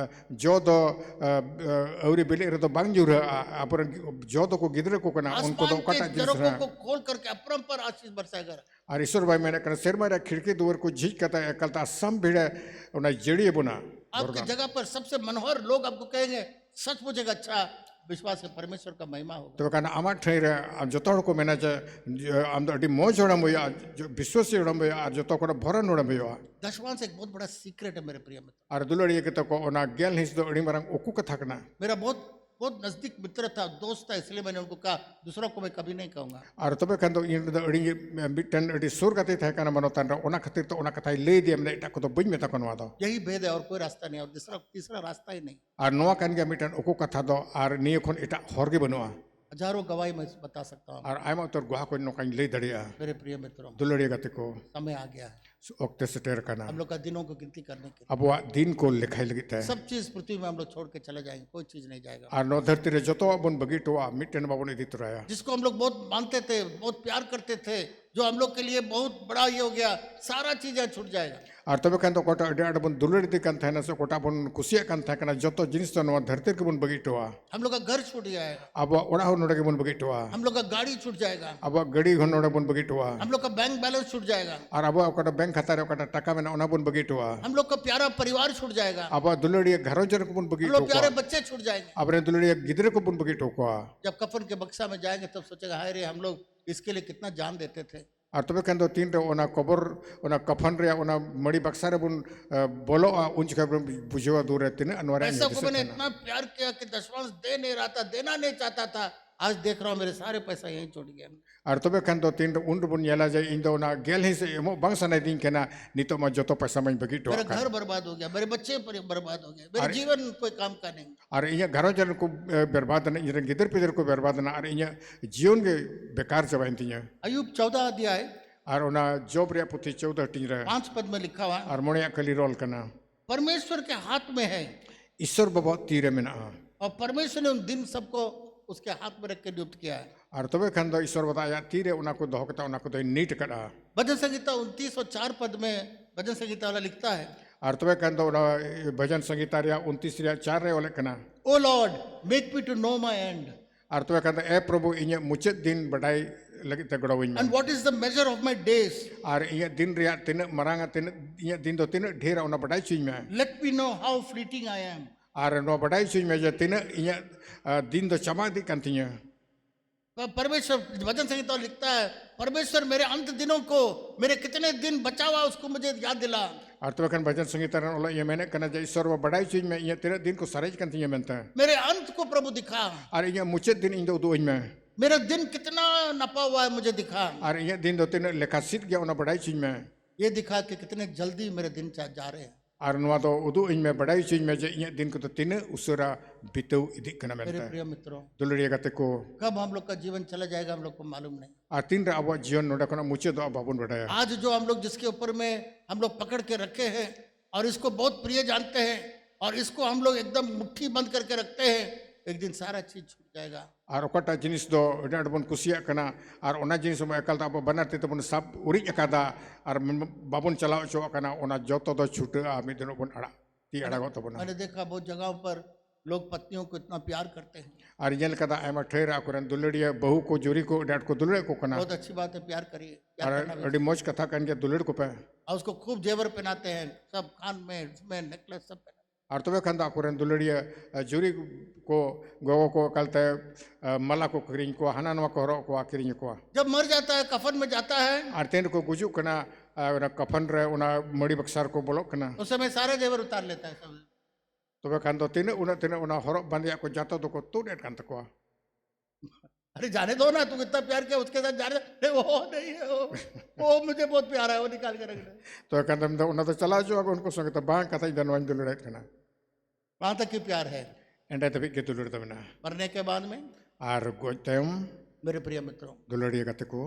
जो दो औरी बिले रे तो बांग जुर अपन जो तो को गिदरे को कना उनको तो आसमान कटा के जिस झरोखों को खोल करके अपरंपार आशीष बरसाएगा। और ईश्वर भाई मैंने कना सिर मारा खिड़की दुआर को झीक कता एकलता सम भिड़े उना जड़ी बुना आपकी जगह पर सबसे मनोहर लोग आपको कहेंगे सचमुच एक अच्छा विश्वास है, परमेश्वर का महिमा होगा। तो कहना आमा ठई रे जतो को मेना जे आम अडी मोज होड़ा मोया जो विश्वासी होड़ा मोया और जतो को भरन होड़ा मोया 10वांश एक बहुत बड़ा सीक्रेट है मेरे प्रिय मित्र। और दुलड़ी के तो को ओना गेल हिस दो अडी मारंग ओकु कथा कना मेरा बहुत बहुत नजदीक मित्र था, दोस्त था, इसलिए मैंने उनको कहा, दूसरों को मैं कभी नहीं कहूंगा। और तबे खान दो इन दो अड़ी मिटन अड़ी सुर गति थे काना मनोतान रा ओना खातिर तो ओना कथाई ले दिया मने एटा को तो बइन मेता को नवा दो यही भेद है और कोई रास्ता नहीं है, और दूसरा तीसरा रास्ता ही नहीं। और नवा कान गया मिटन ओको कथा दो और निये खोन एटा हरगे बनुआ हजारों गवाही मैं बता सकता हूँ और आयमा तोर गुहा को नोकाइन ले दड़िया मेरे प्रिय मित्रों। दुलड़िया गति को समय आ गया है ओक्ते सेटेर काना हम लोग का दिनों को गिनती करने के अब वह दिन को लिखाई लगी थे लिए। सब चीज पृथ्वी में हम लोग छोड़ के चले जाएंगे, कोई चीज नहीं जाएगा। और नो धरती रे जतो अपन बगीटोआ मिटन बाबन इदी तुराया जिसको हम लोग बहुत मानते थे, बहुत प्यार करते थे, जो हम लोग के लिए बहुत बड़ा ये हो गया, सारा चीजें छूट जाएगा। और तबे खान तो कोटा अड़ी अड़ बन दुलड़ी दी कान थाना से कोटा बन कुसिया कान था काना जतो जिनिस तो नो धरती के बन बगीटोआ हम लोग का घर छूट जाएगा, अब ओड़ा हो नोडे के बन बगीटोआ हम लोग का गाड़ी छूट जाएगा, अब गड़ी हो नोडे बन बगीटोआ हम लोग का बैंक बैलेंस छूट जाएगा, और अब ओकटा बैंक खाता रे ओकटा टका में ओना बन बगीटोआ हम लोग का प्यारा परिवार छूट जाएगा, अब दुलड़ी घरों जन को बन हम बगीटो लोग प्यारे बच्चे छूट जाएंगे। अब रे दुलड़ी गिदरे को बन बगीटो को जब कफन के बक्सा में जाएंगे तब सोचेगा, हाय रे हम लोग इसके लिए कितना जान देते थे। और तबे खान दो तीन रे ओना कबर ओना कफन रे ओना मड़ी बक्सा रे बन बोलो उंच का बुझवा दूर रहते ने अनवरा पैसा को मैंने इतना प्यार किया कि दशवांश दे नहीं रहा था, देना नहीं चाहता था, आज देख रहा हूँ मेरे सारे पैसा यहीं छोड़ गया। और तबे खान दो तीन रे उन बन येला जाए इन दो ना गेल ही से एमो बंग सने दिन केना नितो म जतो पैसा में बगीटो मेरा घर बर्बाद हो गया, मेरे बच्चे बर्बाद हो गए, मेरा जीवन कोई काम का नहीं। और इया घरों जन को बर्बाद न इरे गिदर पिदर को बर्बाद न और इया जीवन के बेकार जबाइन तिया अयुब 14 अध्याय और ओना जॉब रे पुथी 14 टी रे 5 पद में लिखा हुआ, और मोणे कली रोल कना परमेश्वर के हाथ में है ईश्वर बाबा तीरे में ना और परमेश्वर ने उन दिन सबको उसके हाथ में रख के नियुक्त किया है। और तबे खान दो ईश्वर बताया तीरे उना को दोहकता उना को तो नीट कड़ा भजन संगीता 29 और 4 पद में भजन संगीता वाला लिखता है, और तबे खान दो भजन संगीता रे 29 रे 4 रे ओले कना O lord make me to know my end और तबे खान ए प्रभु इने मुचत दिन बढ़ाई लगी ते गड़ोविन and what is the measure of my days, और इने दिन रे तीन मरांगा तीन इने दिन दो तीन ढेर उना बढ़ाई चीज में let me know how fleeting I am. और नो बढ़ाई चीज में जे तीन इने दिन दो चमा दी कंतिया परमेश्वर भजन संगीता लिखता है, परमेश्वर मेरे अंत दिनों को, मेरे कितने दिन बचा हुआ उसको मुझे याद दिला। और तबे खान भजन संगीता रे ओला ये मैंने कना जे ईश्वर वो बढ़ाई चीज में ये तीन दिन को सरेज कंतिया मेनता मेरे अंत को प्रभु दिखा, और इने मुचत दिन इन दो दो में मेरा दिन कितना नपा हुआ है मुझे दिखा, और ये दिन दो तीन लेखा सीट गया उना बढ़ाई चीज में ये दिखा कि कितने जल्दी मेरे दिन जा रहे हैं। और नवा तो उदु इन में बढ़ाई चीज में जे ये दिन को तो तीन उसरा बितौ इदी कना मेरे मेनता प्रिय मित्रों, दुलड़िया गते को कब हम लोग का जीवन चला जाएगा हम लोग को मालूम नहीं। और तीन रे अब जीवन नोडा कना मुचे दो बाबुन बढ़ाया आज जो हम लोग जिसके ऊपर में हम लोग पकड़ के रखे हैं और इसको बहुत प्रिय जानते हैं और इसको हम लोग एकदम मुट्ठी बंद करके रखते हैं, एक दिन सारा चीज छूट जाएगा। और ओकटा जिनिस दो एडा बन कुसिया कना और ओना जिनिस में एकल ता बनाते तो बन सब उरिज अकादा और बाबुन चलाओ चो कना ओना जतो दो छूटा मि दिन बन अड़ा ती अड़ा गो तो बना मैंने देखा बहुत जगहों पर लोग पत्नियों को इतना प्यार करते हैं। और जेल कदा आयमा ठेरा करन दुलड़िया बहू को जोरी को डाट को दुलड़े को कना बहुत अच्छी बात है, प्यार करिए, और प्यार करना भी। अड़ी मौज कथा कन के दुलड़ को पे और उसको खूब जेवर पहनाते हैं, सब कान में इसमें नेकलेस सब पहनाते और तबे खंदा करन दुलड़िया जोरी को गोगो को कलते मला को किरिंग को हनानवा को हरो को किरिंग को हैं। जब मर जाता है कफन में जाता है और तेन को गुजु कना ओना कफन रे ओना मड़ी बक्सार को बोलो कना उस समय सारे जेवर उतार लेता है सब। तबे खान दो तीन उना हरो बंदिया को जातो तो को तू डेट कान तको अरे जाने दो ना, तू इतना प्यार किया उसके साथ जाने दे। वो नहीं है वो मुझे बहुत प्यारा है, वो निकाल के रख दे। तो कहते तो उन्हें तो चला जो उनको संग तो बांग कथा जनवान दुलड़े कना वहां तक की प्यार है। एंडा तभी के दुलड़ तबना मरने के बाद में और गोतम मेरे प्रिय मित्रों, दुलड़िया गते को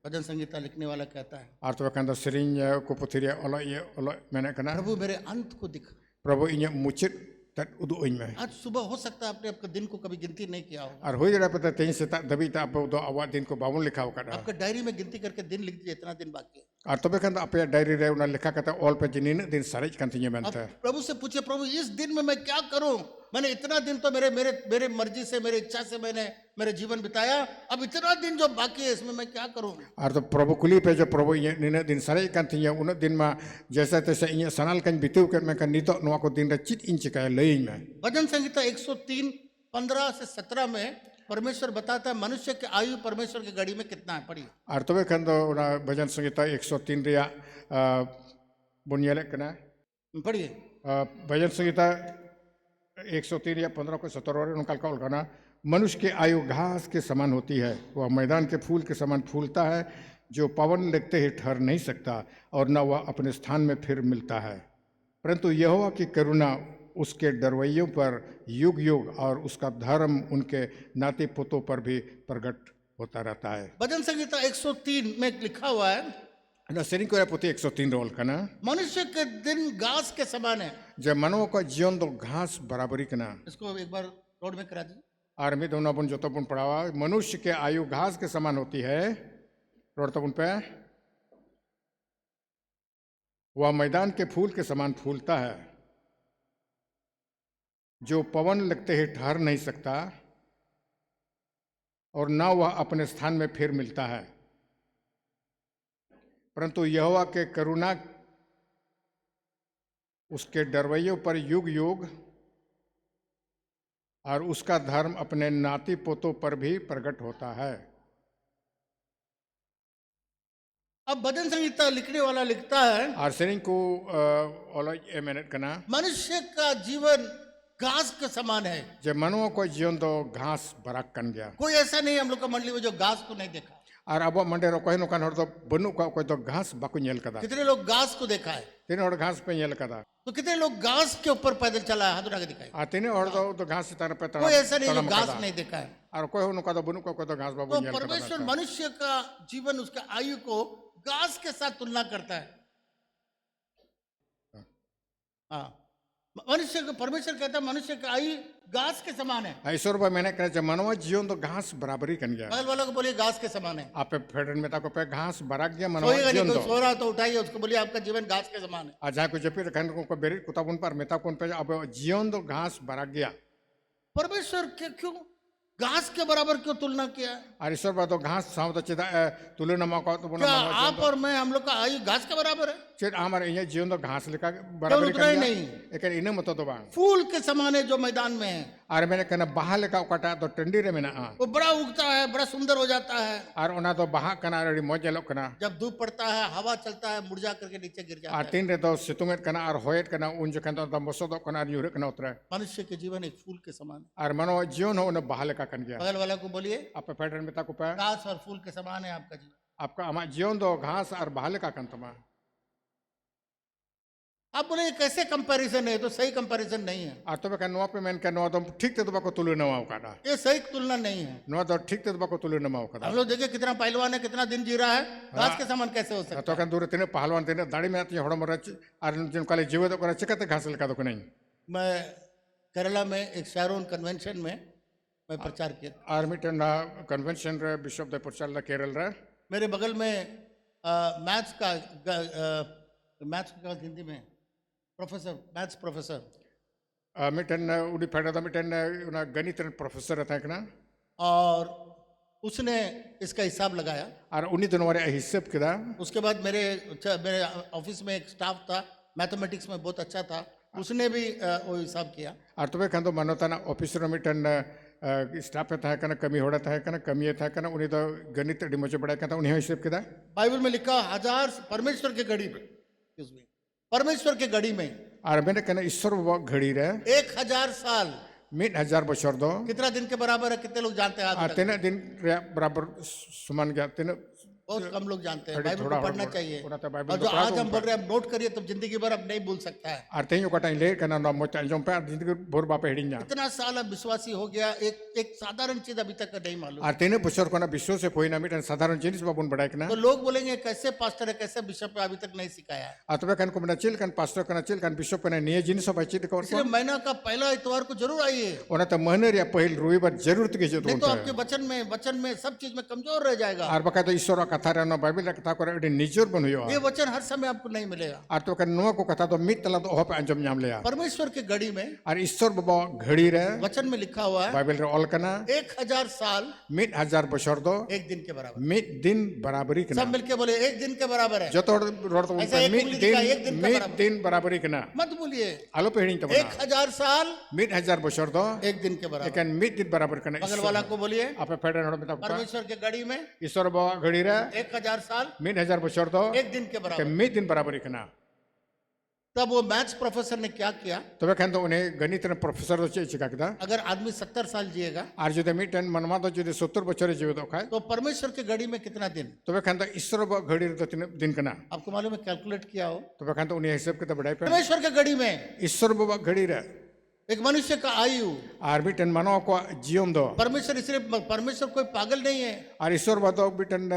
भजन संगीता लिखने वाला कहता है, और तो कहता सिरिंज को पुथिरिया ओलो मैंने कना प्रभु मेरे अंत को दिखा। प्रभु इने मुचित तट उदु इन में आज सुबह हो सकता है आपने आपका दिन को कभी गिनती नहीं किया होगा, और हो जरा पता तेज से दबी ता दो आवा दिन को बाबुन लिखा होगा आपका डायरी में गिनती करके दिन लिख दीजिए इतना दिन बाकी है। और तबे कहता अपने डायरी रे उना लिखा कहता ऑल पे जिनिन दिन सरेज कंतिए अब मनता प्रभु से पूछे, प्रभु इस दिन में मैं क्या करूं, मैंने इतना दिन तो मेरे मेरे मेरे मर्जी से मेरे इच्छा से मैंने मेरे जीवन बिताया, अब इतना दिन जो बाकी है इसमें मैं क्या करूं। और तो प्रभु कुली पे जो प्रभु ये निने दिन सरेज कंतिए उन दिन में जैसा तैसे इने सनाल कन बितु कर मैं नितो नवा को दिन रे चित इंच का लई में भजन संगीता 103 15 से 17 में परमेश्वर बताता है मनुष्य की आयु परमेश्वर की घड़ी में कितना है। पढ़िए। और तबे खंदो उना भजन संगीता 103 रिया बुनियाले कना पढ़िए। भजन संगीता 103 या 15 को 17 उनका कॉल करना। मनुष्य की आयु घास के समान होती है, वह मैदान के फूल के समान फूलता है, जो पवन लगते ही ठहर नहीं सकता और न वह अपने स्थान में फिर मिलता है। परंतु यहोवा की करुणा उसके डरवैयों पर युग युग और उसका धर्म उनके नाती पुतों पर भी प्रकट होता रहता है। भजन संहिता 103 में लिखा हुआ है, सेरिंग को पुथी 103 रोल करना, मनुष्य के दिन घास के समान है। जब मानव का जीवन दो घास बराबरी करना। इसको एक बार रोड में करा दीजिए। और मैं दोनों अपन जो तो अपन पढ़ावा, मनुष्य के आयु घास के समान होती है, रोड तो पे वह मैदान के फूल के समान फूलता है, जो पवन लगते ही ठहर नहीं सकता और ना वह अपने स्थान में फिर मिलता है। परंतु यहोवा के करुणा उसके डरवैयों पर युग युग और उसका धर्म अपने नाती पोतों पर भी प्रकट होता है। अब भजन संहिता लिखने वाला लिखता है, और सेरिंग को मिनट करना, मनुष्य का जीवन घास के समान है। जब मनुष्य को जीवन तो घास बराक कन गया। कोई ऐसा नहीं हम लोग का मंडली में जो घास को नहीं देखा। और अब मंडे रो कोई नुकान तो बनु का कोई तो घास बाकु नेल कदा। कितने लोग घास को देखा है? तीन और घास पे नेल कदा। तो कितने लोग घास के ऊपर पैदल चला है? हाथ उठा के दिखाई। तीन और तो घास से तरफ पे कोई ऐसा नहीं जो घास नहीं देखा है। और कोई नुका तो बनु को कोई तो घास बाबू तो नेल कदा। परमेश्वर मनुष्य का जीवन, उसका आयु को घास के साथ तुलना करता है। हाँ, मनुष्य को परमेश्वर कहता है मनुष्य का आयु घास के समान है। ईश्वर भाई मैंने कहा जब मानव जीवन तो घास बराबरी कन गया। बगल वालों को बोलिए घास के समान है। आप फेडरल में ताको पे घास बराक गया मानव सोएगा नहीं, जीवन कोई तो। सो रहा तो उठाइए उसको, बोलिए आपका जीवन घास के समान है। आज को जब फिर को बेरी कुतापुन पर मेता कौन पे अब जीवन तो घास बराक गया। परमेश्वर के क्यों घास के बराबर क्यों तुलना किया? और ईश्वर बा तो घास साव तो चिदा तुलना मौका तो क्या आप और मैं, हम लोग का आयु घास के बराबर है? चेत हमारे ये जीवन तो घास लेका बराबर उतना ही नहीं। एक इने मत तो बा फूल के समान है जो मैदान में है। और मैंने कहना बाहा लेका कटा तो टंडी रे मेना वो बड़ा उगता है, बड़ा सुंदर हो जाता है। और उना तो बाहा कना रे मौज लोग कना। जब धूप पड़ता है, हवा चलता है, मुरझा करके नीचे गिर जाता और है। तीन रे तो सितुंगेट कना और होएट कना उन जो कहता तो मसोदो कना यूरे कना उतरे। मनुष्य के जीवन एक फूल के समान है। और मानो जीवन हो उन्हें बाहा लेका कन गया। बगल वाला को बोलिए आप पैटर्न में ताको पे घास और फूल के समान है आपका जीवन। आपका हमारा जीवन तो घास और बाहा लेका कन तमा। आप बोले कैसे कंपैरिजन है? तो सही कंपैरिजन नहीं है। और तो मैं नुआ पे मैंने कहना तो ठीक थे तो बाको तुलु नवा काटा। ये सही तुलना नहीं है। नुआ तो ठीक थे तो बाको तुलु नवा काटा। हम लोग देखिए कितना पहलवान है, कितना दिन जी रहा है, घास के समान कैसे हो सकता है? तो कहना दूर तीन पहलवान तीन दाढ़ी में आती है हड़ो मरा और जिन काले जीव तो करा चिकते घास लेका तो नहीं। मैं केरला में एक शैरोन कन्वेंशन में मैं प्रचार किया। आर्मीटन कन्वेंशन रे बिशप दे प्रचार केरल रे। मेरे बगल में मैथ्स का हिंदी में प्रोफेसर, मैथ्स प्रोफेसर मिटन उड़ी फायदा था मिटन उना गणित प्रोफेसर रहता है ना। और उसने इसका हिसाब लगाया। और उन्हीं दोनों वाले हिसाब किया। उसके बाद मेरे ऑफिस में एक स्टाफ था, मैथमेटिक्स में बहुत अच्छा था, उसने भी वो हिसाब किया। और तुम्हें कहते मानोता ना ऑफिसर मिटन स्टाफ था कना कमी होड़ा था कना कमी था कना उन्हीं तो गणित डिमोचे बड़ा कहता उन्हीं हिसाब किया। बाइबल में लिखा हजार परमेश्वर के घड़ी में, परमेश्वर के घड़ी में। और मैंने कहना ईश्वर वो घड़ी रे 1000 साल 1000 बछर दो कितना दिन के बराबर है? कितने लोग जानते हैं? तीन दिन बराबर समान गया। तीन बहुत कम लोग जानते हैं। अरे बाइबल थोड़ा को पढ़ना और चाहिए। थोड़ा तो बाइबल और तो जो पढ़ा आज दो हम बोल रहे हैं, नोट करिए, तब जिंदगी भर अब नहीं भूल सकता है। और तेई को टाइम ले करना ना मोटा जो पे जिंदगी भर बापे हिड़िया। इतना साल अब विश्वासी हो गया, एक साधारण चीज अभी तक नहीं मालूम। और तीन बछर को ना विश्व से कोई ना मिटन साधारण जिनिस बाबून बड़ा ना। तो लोग बोलेंगे कैसे पास्टर है, कैसे बिशप है, अभी तक नहीं सिखाया है। और तुम्हें कन को मना चिल कन पास्टर कन चिल कन बिशप कन निये जिनिस बाई चित को। इसलिए महीना का पहला इतवार को जरूर आइए। उन्हें तो महीने या पहल रविवार जरूर के जो नहीं तो आपके वचन में सब चीज में कमजोर रह जाएगा। और बका तो ईश्वर कथा रहना बाइबल कथा करे निजोर बन हुई। ये वचन हर समय आपको नहीं मिलेगा। और तो कन नुआ को कथा तो मित तला तो ओह पे अंजम नाम लिया। परमेश्वर के घड़ी में और ईश्वर बाबा घड़ी रे वचन में लिखा हुआ है बाइबल रे ऑल कना 1000 साल 1000 बछर दो एक दिन के बराबर। मित दिन बराबरी कना। सब मिलके बोले एक दिन के बराबर है। जो तो रोड तो ऐसा एक मित उंगली दिखा, एक दिन का मित बराबर। दिन बराबरी कना। मत बोलिए आलो पे हिड़ी तो 1000 साल 1000 बछर दो एक दिन के बराबर। एकन मित दिन बराबर कना। बगल वाला को बोलिए आपे फेडर होड़ में तो परमेश्वर के घड़ी में ईश्वर बाबा घड़ी रे 1000 साल 1000 बछर दो एक दिन के बराबर। मित दिन बराबरी कना। तब वो मैथ्स प्रोफेसर ने क्या किया, तबे खान तो उन्हें गणित रे प्रोफेसर दो चेक चिका किदा अगर आदमी 70 साल जिएगा आर जुदे मिटन मनवा दो जुदे 70 बछरे जीवित खाय तो परमेश्वर के घड़ी में कितना दिन, तबे खान तो ईश्वर बा घड़ी रे तो तीन दिन कना आपको मालूम है, कैलकुलेट किया हो। तबे खान तो उन्हें हिसाब के तो बढ़ाई पे परमेश्वर के घड़ी में ईश्वर बा घड़ी रे एक मनुष्य का आयु, आर मिटन मनवा को जीवन दो परमेश्वर इसलिए, परमेश्वर कोई पागल नहीं है। आर ईश्वर बा तो मिटन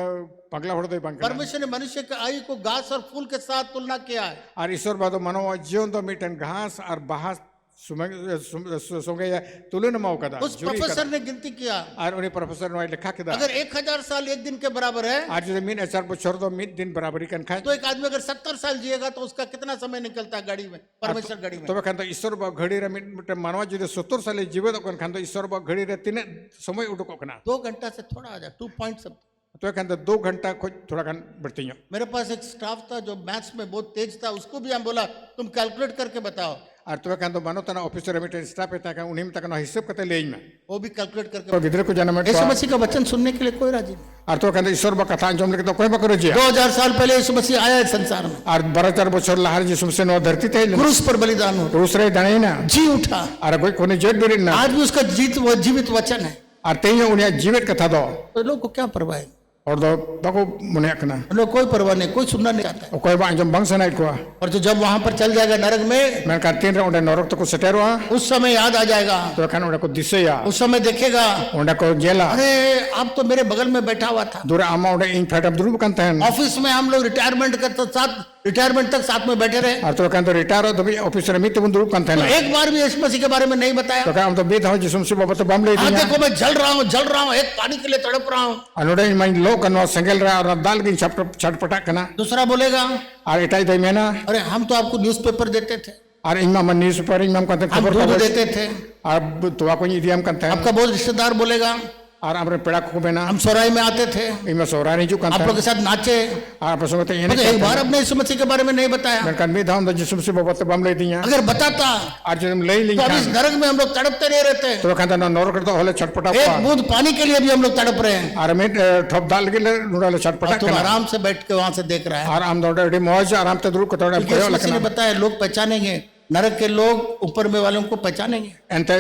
पगला होड़ दो बंक परमेश्वर ने मनुष्य के आयु को घास और फूल के साथ तुलना किया है। आर ईश्वर बा तो मनवा जीवन दो मिटन घास और बाहर सुंगे तुलन माओ कदा उस प्रोफेसर ने गिनती किया, आर उन्हें प्रोफेसर ने लिखा किदा अगर 1000 साल एक दिन के बराबर है आज जो मीन अचार बछर दो मीन दिन बराबरी कन खाए तो एक आदमी अगर 70 साल जिएगा तो उसका कितना समय निकलता है घड़ी में, परमेश्वर घड़ी में। तबे खान तो ईश्वर बा घड़ी रे मिट मानवा जुदे 70 साल जीवित कन खान तो ईश्वर बा घड़ी रे तीन समय उडको कना 2 घंटा से थोड़ा आ जाए, 2 पॉइंट सब। तो खान तो 2 घंटा कुछ थोड़ा खान बढ़ती है। मेरे पास एक स्टाफ था जो मैथ्स में बहुत तेज था, उसको भी हम बोला तुम कैलकुलेट करके बताओ, और तो खान तो मानो तना ऑफिसर मिट स्टाफ है ता उन्हीं तक ना हिसाब करते ले में वो भी कैलकुलेट करके। तो गिदरे को जाना में यीशु मसीह का वचन सुनने के लिए कोई राजी नहीं। और तो खान तो ईश्वर बा कथा अंजम लेके तो कोई बकरो जी 2000 साल पहले यीशु मसीह आया इस संसार में, और 12 बछर लहर जी सुमसे नो धरती थे क्रूस पर बलिदान हो, दूसरे दणे ना जी उठा, और कोई कोने जेट बिरिन ना आज भी उसका जीवित वचन है। और ते उन्हें जीवित कथा दो तो लोग को क्या परवाह है, और दो बको मुने कना लोग कोई परवाह नहीं, कोई सुनना नहीं चाहता है। कोई बा अंजम बंग सनाई को और जो जब वहां पर चल जाएगा नरक में, मैं कहते हैं उन्हें नरक तो को सटेरो उस समय याद आ जाएगा, तो खान उन्हें को दिसे या उस समय देखेगा उन्हें को जेला अरे आप तो मेरे बगल में बैठा हुआ था, दूर आमा उन्हें इन फैट अब दूर कंते हैं ऑफिस में हम लोग रिटायरमेंट तक साथ में बैठे रहे, और तो कहते रिटायर हो तो भी ऑफिसर में तो दूर कंते तो हैं एक बार भी यीशु मसीह के बारे में नहीं बताया। तो हम तो बेद हो जिसम से बाबा तो बम ले आज दिया देखो मैं जल रहा हूँ, एक पानी के लिए तड़प रहा हूँ। अनुडे मैं लो कनो संगल रहा और दाल की छटपटा कना दूसरा बोलेगा और इटाई दे में ना अरे हम तो आपको न्यूज़पेपर देते थे, और इमा मन न्यूज़ पर इमाम कहते हम खबर दूध खबर देते थे। और तो आपको ये दिया हम कहते हैं आपका बहुत रिश्तेदार बोलेगा और हमरे पेड़ा को बेना हम सोराई में आते थे, इमा सोरा नहीं जो आप कहते लोग के साथ नाचे। आप सोचते हैं मुझे एक बार अपने यीशु मसीह के बारे में नहीं बताया, मैं कहता में था जिसम से बाबा तो बम ले दिया अगर बताता और जब ले ली तो अभी इस नरक में हम लोग तड़पते नहीं रहते। तो कहता ना नौर करता होले छटपटा एक बूंद पानी के लिए भी हम लोग तड़प रहे हैं, और मैं ठप दाल के ले नुडाले छटपटा तुम आराम से बैठ के वहां से देख रहा है। और हम दौड़े मौज आराम से दूर को तोड़े यीशु मसीह ने बताया लोग पहचानेंगे, नरक के लोग ऊपर में वालों को पहचानेंगे। एंते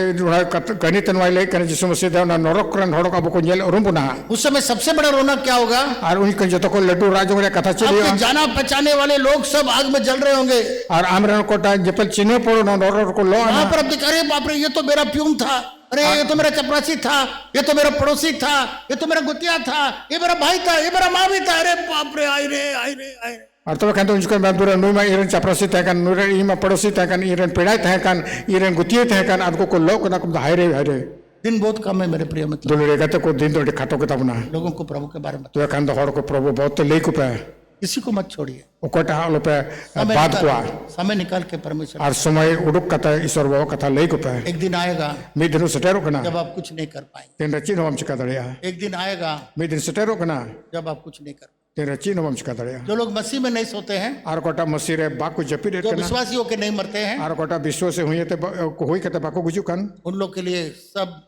गणित वाले कने जिसम से देवना नरक करन हड़ो का बको जेल रुंबुना उस समय सबसे बड़ा रौनक क्या होगा, और उनके जतो को लड्डू राजो रे कथा चली आपके जाना पहचाने वाले लोग सब आग में जल रहे होंगे। और आमरण कोटा जपल चिन्ह पड़ो नरक को लो वहां पर अब दिखा रहे बाप रे ये तो मेरा प्यून था, अरे ये तो मेरा चपरासी था, ये तो मेरा पड़ोसी था, ये तो मेरा गुतिया था, ये मेरा भाई था, ये मेरा माँ भी था, अरे बाप रे आई रे आई रे आई रे। और तो कहते उनके मैं दूर नुमा इरन चपरासी थे कन नुरे इमा पड़ोसी थे कन इरन पेड़ाई थे कन इरन गुतिये थे कन आपको को लोग ना को हाय रे दिन बहुत कम है मेरे प्रिय मित्र, दुलरे कहते को दिन तो खातो के तबना लोगों को प्रभु के बारे में तो कहते हड़ को प्रभु बहुत ले को पे किसी को मत छोड़िए, ओकोटा हालो पे बात को समय निकाल के परमेश्वर और समय उडुक कथा ईश्वर बाबा कथा ले को पे एक दिन आएगा मी दिन सटेरो कना जब आप कुछ नहीं कर पाएंगे, तेन रचिन हम चिका दड़िया एक दिन आएगा मी दिन सटेरो कना जब आप कुछ नहीं कर। तेन रचिन हम चिका दड़िया जो लोग मसीह में नहीं सोते हैं, आर कोटा मसीह रे बाकु जपी रे जो कना विश्वासी होकर नहीं मरते हैं, आर कोटा विश्व से हुई ते होई कते बाकु गुजु कन उन लोग के लिए सब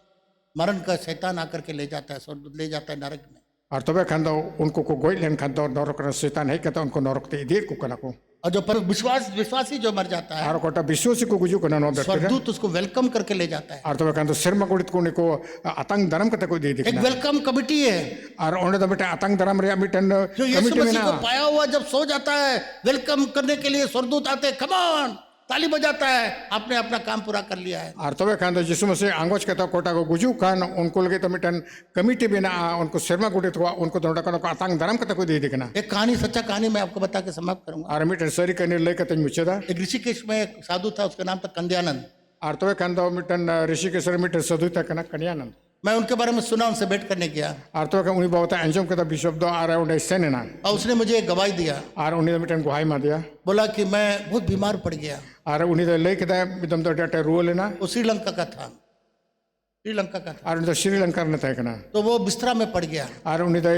मरण का शैतान आकर के ले जाता है, ले जाता है नरक में। और तबे खान उनको को गोई लेन खान नरक शैतान है कहता उनको नरक ते इधर को कना को और जो विश्वासी जो मर जाता है, आर कोटा विश्वासी को गुजु कना नो दटे स्वर्गदूत उसको वेलकम करके ले जाता है। और तबे खान शर्मा गुड़ित को निको आतंक धर्म कते को दे एक दिखना वेलकम कमिटी है और ओने तो बेटा आतंक धर्म रे मिटन जो यीशु कमिटी में मसीह ना को पाया हुआ जब सो जाता है, वेलकम करने के लिए स्वर्गदूत आते, कम ऑन ताली बजाता है, आपने अपना काम पूरा कर लिया है। और तबे खान जिसु मसीह आंगोच कहता कोटा को गुजु खान उनको लगे तो मिटन कमिटी में ना उनको शर्मा गुड़ित हुआ उनको तो को आतंक धर्म कते को दे दिखना एक कहानी, सच्चा कहानी मैं आपको बता के समाप्त करूंगा। और मिटन सरी करने ले कहते मुचेदा एक ऋषिकेश में एक साधु था, उसका नाम था कंद्यानंद। और तबे खान मिटन ऋषिकेश मिटन सदु तक ना कन्यानंद मैं उनके बारे में सुना, उनसे भेंट करने गया और तो उन्हीं बहुत अंजम के बिशप दो आ रहा है सेने ना और उसने मुझे एक गवाही दिया, और उन्हीं मिटन गुहाई मा दिया बोला कि मैं बहुत बीमार पड़ गया। और उन्हीं तो ले के एकदम तो डटे रूल लेना वो श्रीलंका का था, श्रीलंका का था। और तो श्रीलंका ने तय करना तो वो बिस्तरा में पड़ गया, और उन्हीं तो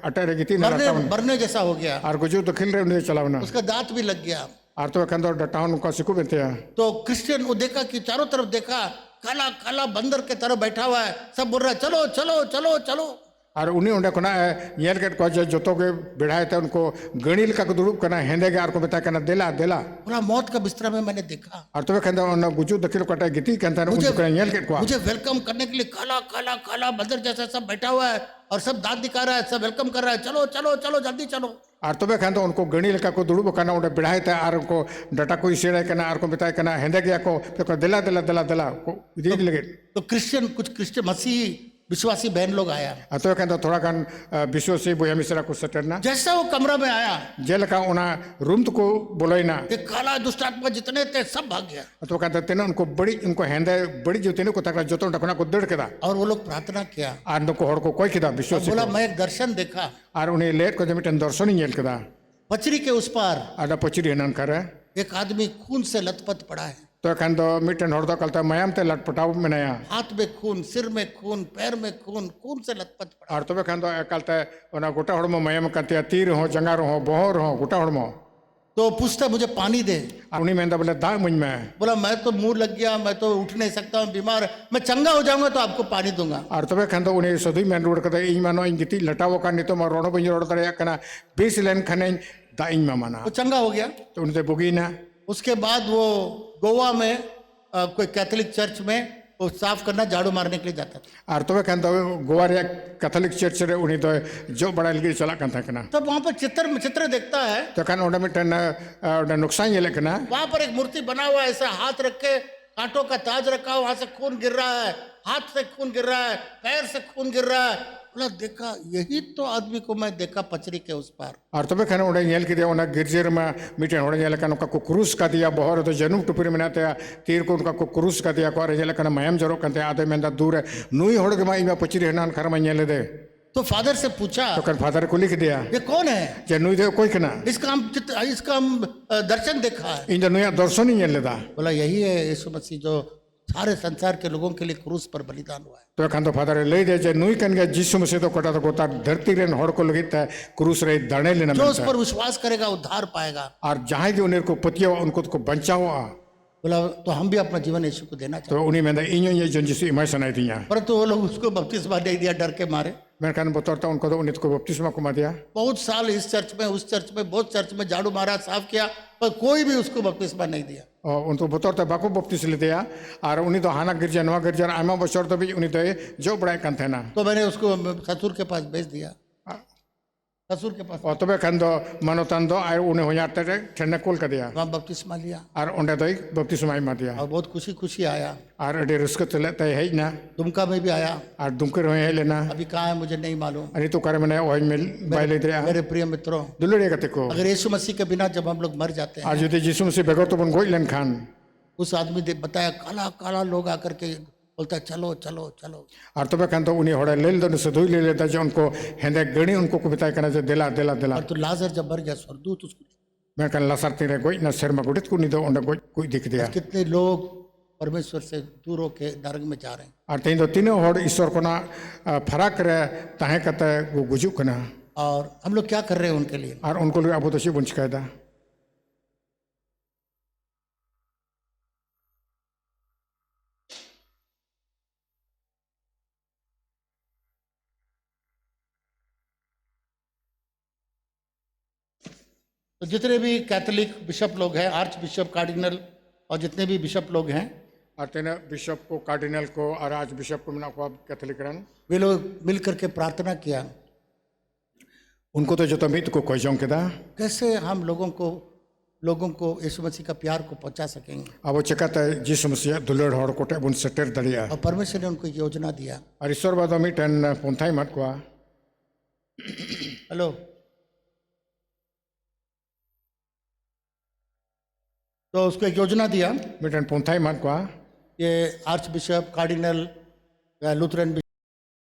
अटे रही थी मरने जैसा हो गया, और गुजू तो खिल रहे उन्हीं चलावना उसका दांत भी लग गया। और तो कहते डटाउन का सिकू बनते हैं तो क्रिश्चियन वो देखा कि चारों तरफ देखा, काला काला बंदर के तरह बैठा हुआ है, सब बोल रहा है चलो चलो चलो चलो। और उन्हीं उन्हें कोना येल के को जोतो के बिढ़ाए थे उनको गणिल का दुरुप करना हेंदे के आर को बता करना देला देला बोला मौत का बिस्तरा में मैंने देखा। और तो कहता उन गुजु दखिल कोटा गिती कहता मुझे उनको येल के को मुझे वेलकम करने के लिए काला काला काला बंदर जैसा सब बैठा हुआ है और सब दांत दिखा रहा है, सब वेलकम कर रहा है, चलो चलो चलो जल्दी चलो। और तो कहता उनको गणिल का को दुरुप करना उन्हें बिढ़ाए थे और उनको डाटा को इसीड़े करना और को बताए करना हेंदे गया को तो देला देला देला देला को दी लगे। तो कुछ क्रिश्चियन मसीह विश्वासी बहन लोग आया। तो कहता थोड़ा कान विश्वासी बोया मिश्रा को सटरना जैसा वो कमरा में आया जेल का उना रूम तो को बोलो ना ये काला दुष्टात्मा जितने थे सब भाग गया। तो कहता तेना उनको बड़ी उनको हेंदे बड़ी जो तेने को तक जो तो डकना को दड़ के दा और वो लोग प्रार्थना किया और उनको हड़ को कोई किदा विश्वासी बोला मैं एक दर्शन देखा और उन्हें लेट को जमीन दर्शन ही जेल के दा पचरी के उस पार आधा पचरी हनन करे एक आदमी खून से लथपथ पड़ा है। तो कहन दो मिटन हड़ दो कलता मयाम ते लटपटाव में नया हाथ में खून, सिर में खून, पैर में खून, खून से लथपथ पड़ा। और तो कहन दो कलता उना गोटा हड़मो मयाम करते तीर हो जंगार हो बहोर हो गोटा हड़मो तो पूछता मुझे पानी दे। उन्हीं में बोले दा मुझ में बोला मैं तो मुंह लग गया, मैं तो उठ नहीं सकता हूँ, बीमार है, मैं चंगा हो जाऊंगा तो आपको पानी दूंगा। और तब कहन दो उन्हें सदी में रोड करते इन मानो इन गिती लटावो का नहीं तो मैं रोड बंजी रोड करे कना 20 लाइन खने दा इन माना वो चंगा हो गया। तो उनसे बुगी ना उसके बाद वो गोवा में कोई कैथोलिक चर्च में वो साफ करना झाड़ू मारने के लिए जाता था। और तब कहन दो गोवा रे कैथोलिक चर्च रे उन्हीं तो जो बड़ा लगी चला करता कना तब वहां पर चित्र देखता है तो कहन उन्हें मिटन नुकसान ये लेकिन वहां पर एक मूर्ति बना हुआ है, ऐसा हाथ रख के कांटों का ताज रखा हुआ, वहां से खून गिर रहा है, हाथ से खून गिर रहा है, पैर से खून गिर रहा है। बोला देखा यही तो आदमी को मैं देखा पचरी के उस पार। और तब कहना उन्हें येल के दिया उन्हें गिरजेर में मीटे होने येल का उनका को क्रूस का दिया बहुत तो जन्म टुपरी में नाते तीर को उनका को क्रूस का दिया को और येल का मयम जरो करते आधे में दूर है नुई होड़ के माँ इमा पचरी है ना खर में येल दे। तो फादर से पूछा तो कल फादर को लिख दिया ये कौन है, जे नुई दे कोई कना इसका हम दर्शन देखा है। इन नुया दर्शन ही येल दा। बोला यही है यीशु मसीह जो सारे संसार के लोगों के लिए क्रूस पर बलिदान हुआ है। तो कहन तो फादर ले दे जे नुई कन के जिसु मसीह तो कोटा तो गोता धरती रे होड़ को लगी था क्रूस रे दाने लेना जो उस पर विश्वास करेगा उद्धार पाएगा और जहाँ की उन्हें को पतिया उनको को बचाओ। बोला तो हम भी अपना जीवन यीशु को देना चाहते तो उन्हीं में इन ये जन जिसु इमाय सुनाई दिया परंतु वो लोग उसको बपतिस्मा नहीं दिया डर के मारे। मैं कहन बतौरता उनको तो उन्हें को बपतिस्मा को दिया। बहुत साल इस चर्च में उस चर्च में बहुत चर्च में झाड़ू मारा साफ किया पर कोई भी उसको बपतिस्मा नहीं दिया। और उनको बतौरता बाको बपतिस लेते हैं और उन्हीं तो हाना गिरजा नवा गिरजा आमा बचौर तो भी उन्हीं तो जो बड़ा कन थे ना तो मैंने उसको ससुर के पास भेज दिया, ससुर के पास और तबे कहन दो मानो तन दो और उन्हें हो जाते थे ठंडा कोल कर दिया वहाँ बपतिस्मा लिया और उन्हें तो बपतिस्मा ही मार दिया और बहुत खुशी खुशी आया। और अडे रिस्क चले तो है ही ना दुमका में भी आया, और दुमकर है लेना अभी कहाँ है मुझे नहीं मालूम। अरे तो करे मैंने वही मिल बाई ले दिया मेरे प्रिय मित्रों दुलड़े का को अगर यीशु मसीह के बिना जब हम लोग मर जाते हैं आज यदि जिसु से बगैर तो बन गोई लन खान उस आदमी ने बताया काला काला लोग आकर के बोलता चलो चलो चलो और तबे कहन तो उन्हें होड़ा ले दो से धोई ले लेता जो उनको हेंदे गणी उनको को बताया करना जो दिला दिला दिला और तो लाजर जब मर गया स्वर्गदूत उसको मैं कहन लसरती रे गोई ना सिर में गुड़ित को नहीं दो उन्हें कोई दिख दिया। कितने लोग परमेश्वर से दूर होके नरक में जा रहे हैं और तीन तो तीनों होड़ ईश्वर को ना फराक रे ताहे कहते वो गुजू कना और हम लोग क्या कर रहे हैं उनके लिए। और उनको लोग अब तो सी बुंच कहता तो जितने भी कैथोलिक बिशप लोग हैं, आर्च बिशप, कार्डिनल और जितने भी बिशप लोग हैं और तेने बिशप को कार्डिनल को और आज बिशप को मिला को कैथोलिक रन वे लोग मिल करके प्रार्थना किया उनको तो जो तमीत को कोई जों केदा कैसे हम लोगों को यीशु मसीह का प्यार को पहुंचा सकेंगे। अब वो चकत है जिस मसीह दुलड़ होड़ कोटे बुन सटर दड़िया और परमेश्वर ने उनको एक योजना दिया। और ईश्वर बाद मीटन पुंथाई मत को हेलो तो उसको एक योजना दिया मीटन पुंथाई मत को ये आर्च बिशप, कार्डिनल, लूथरन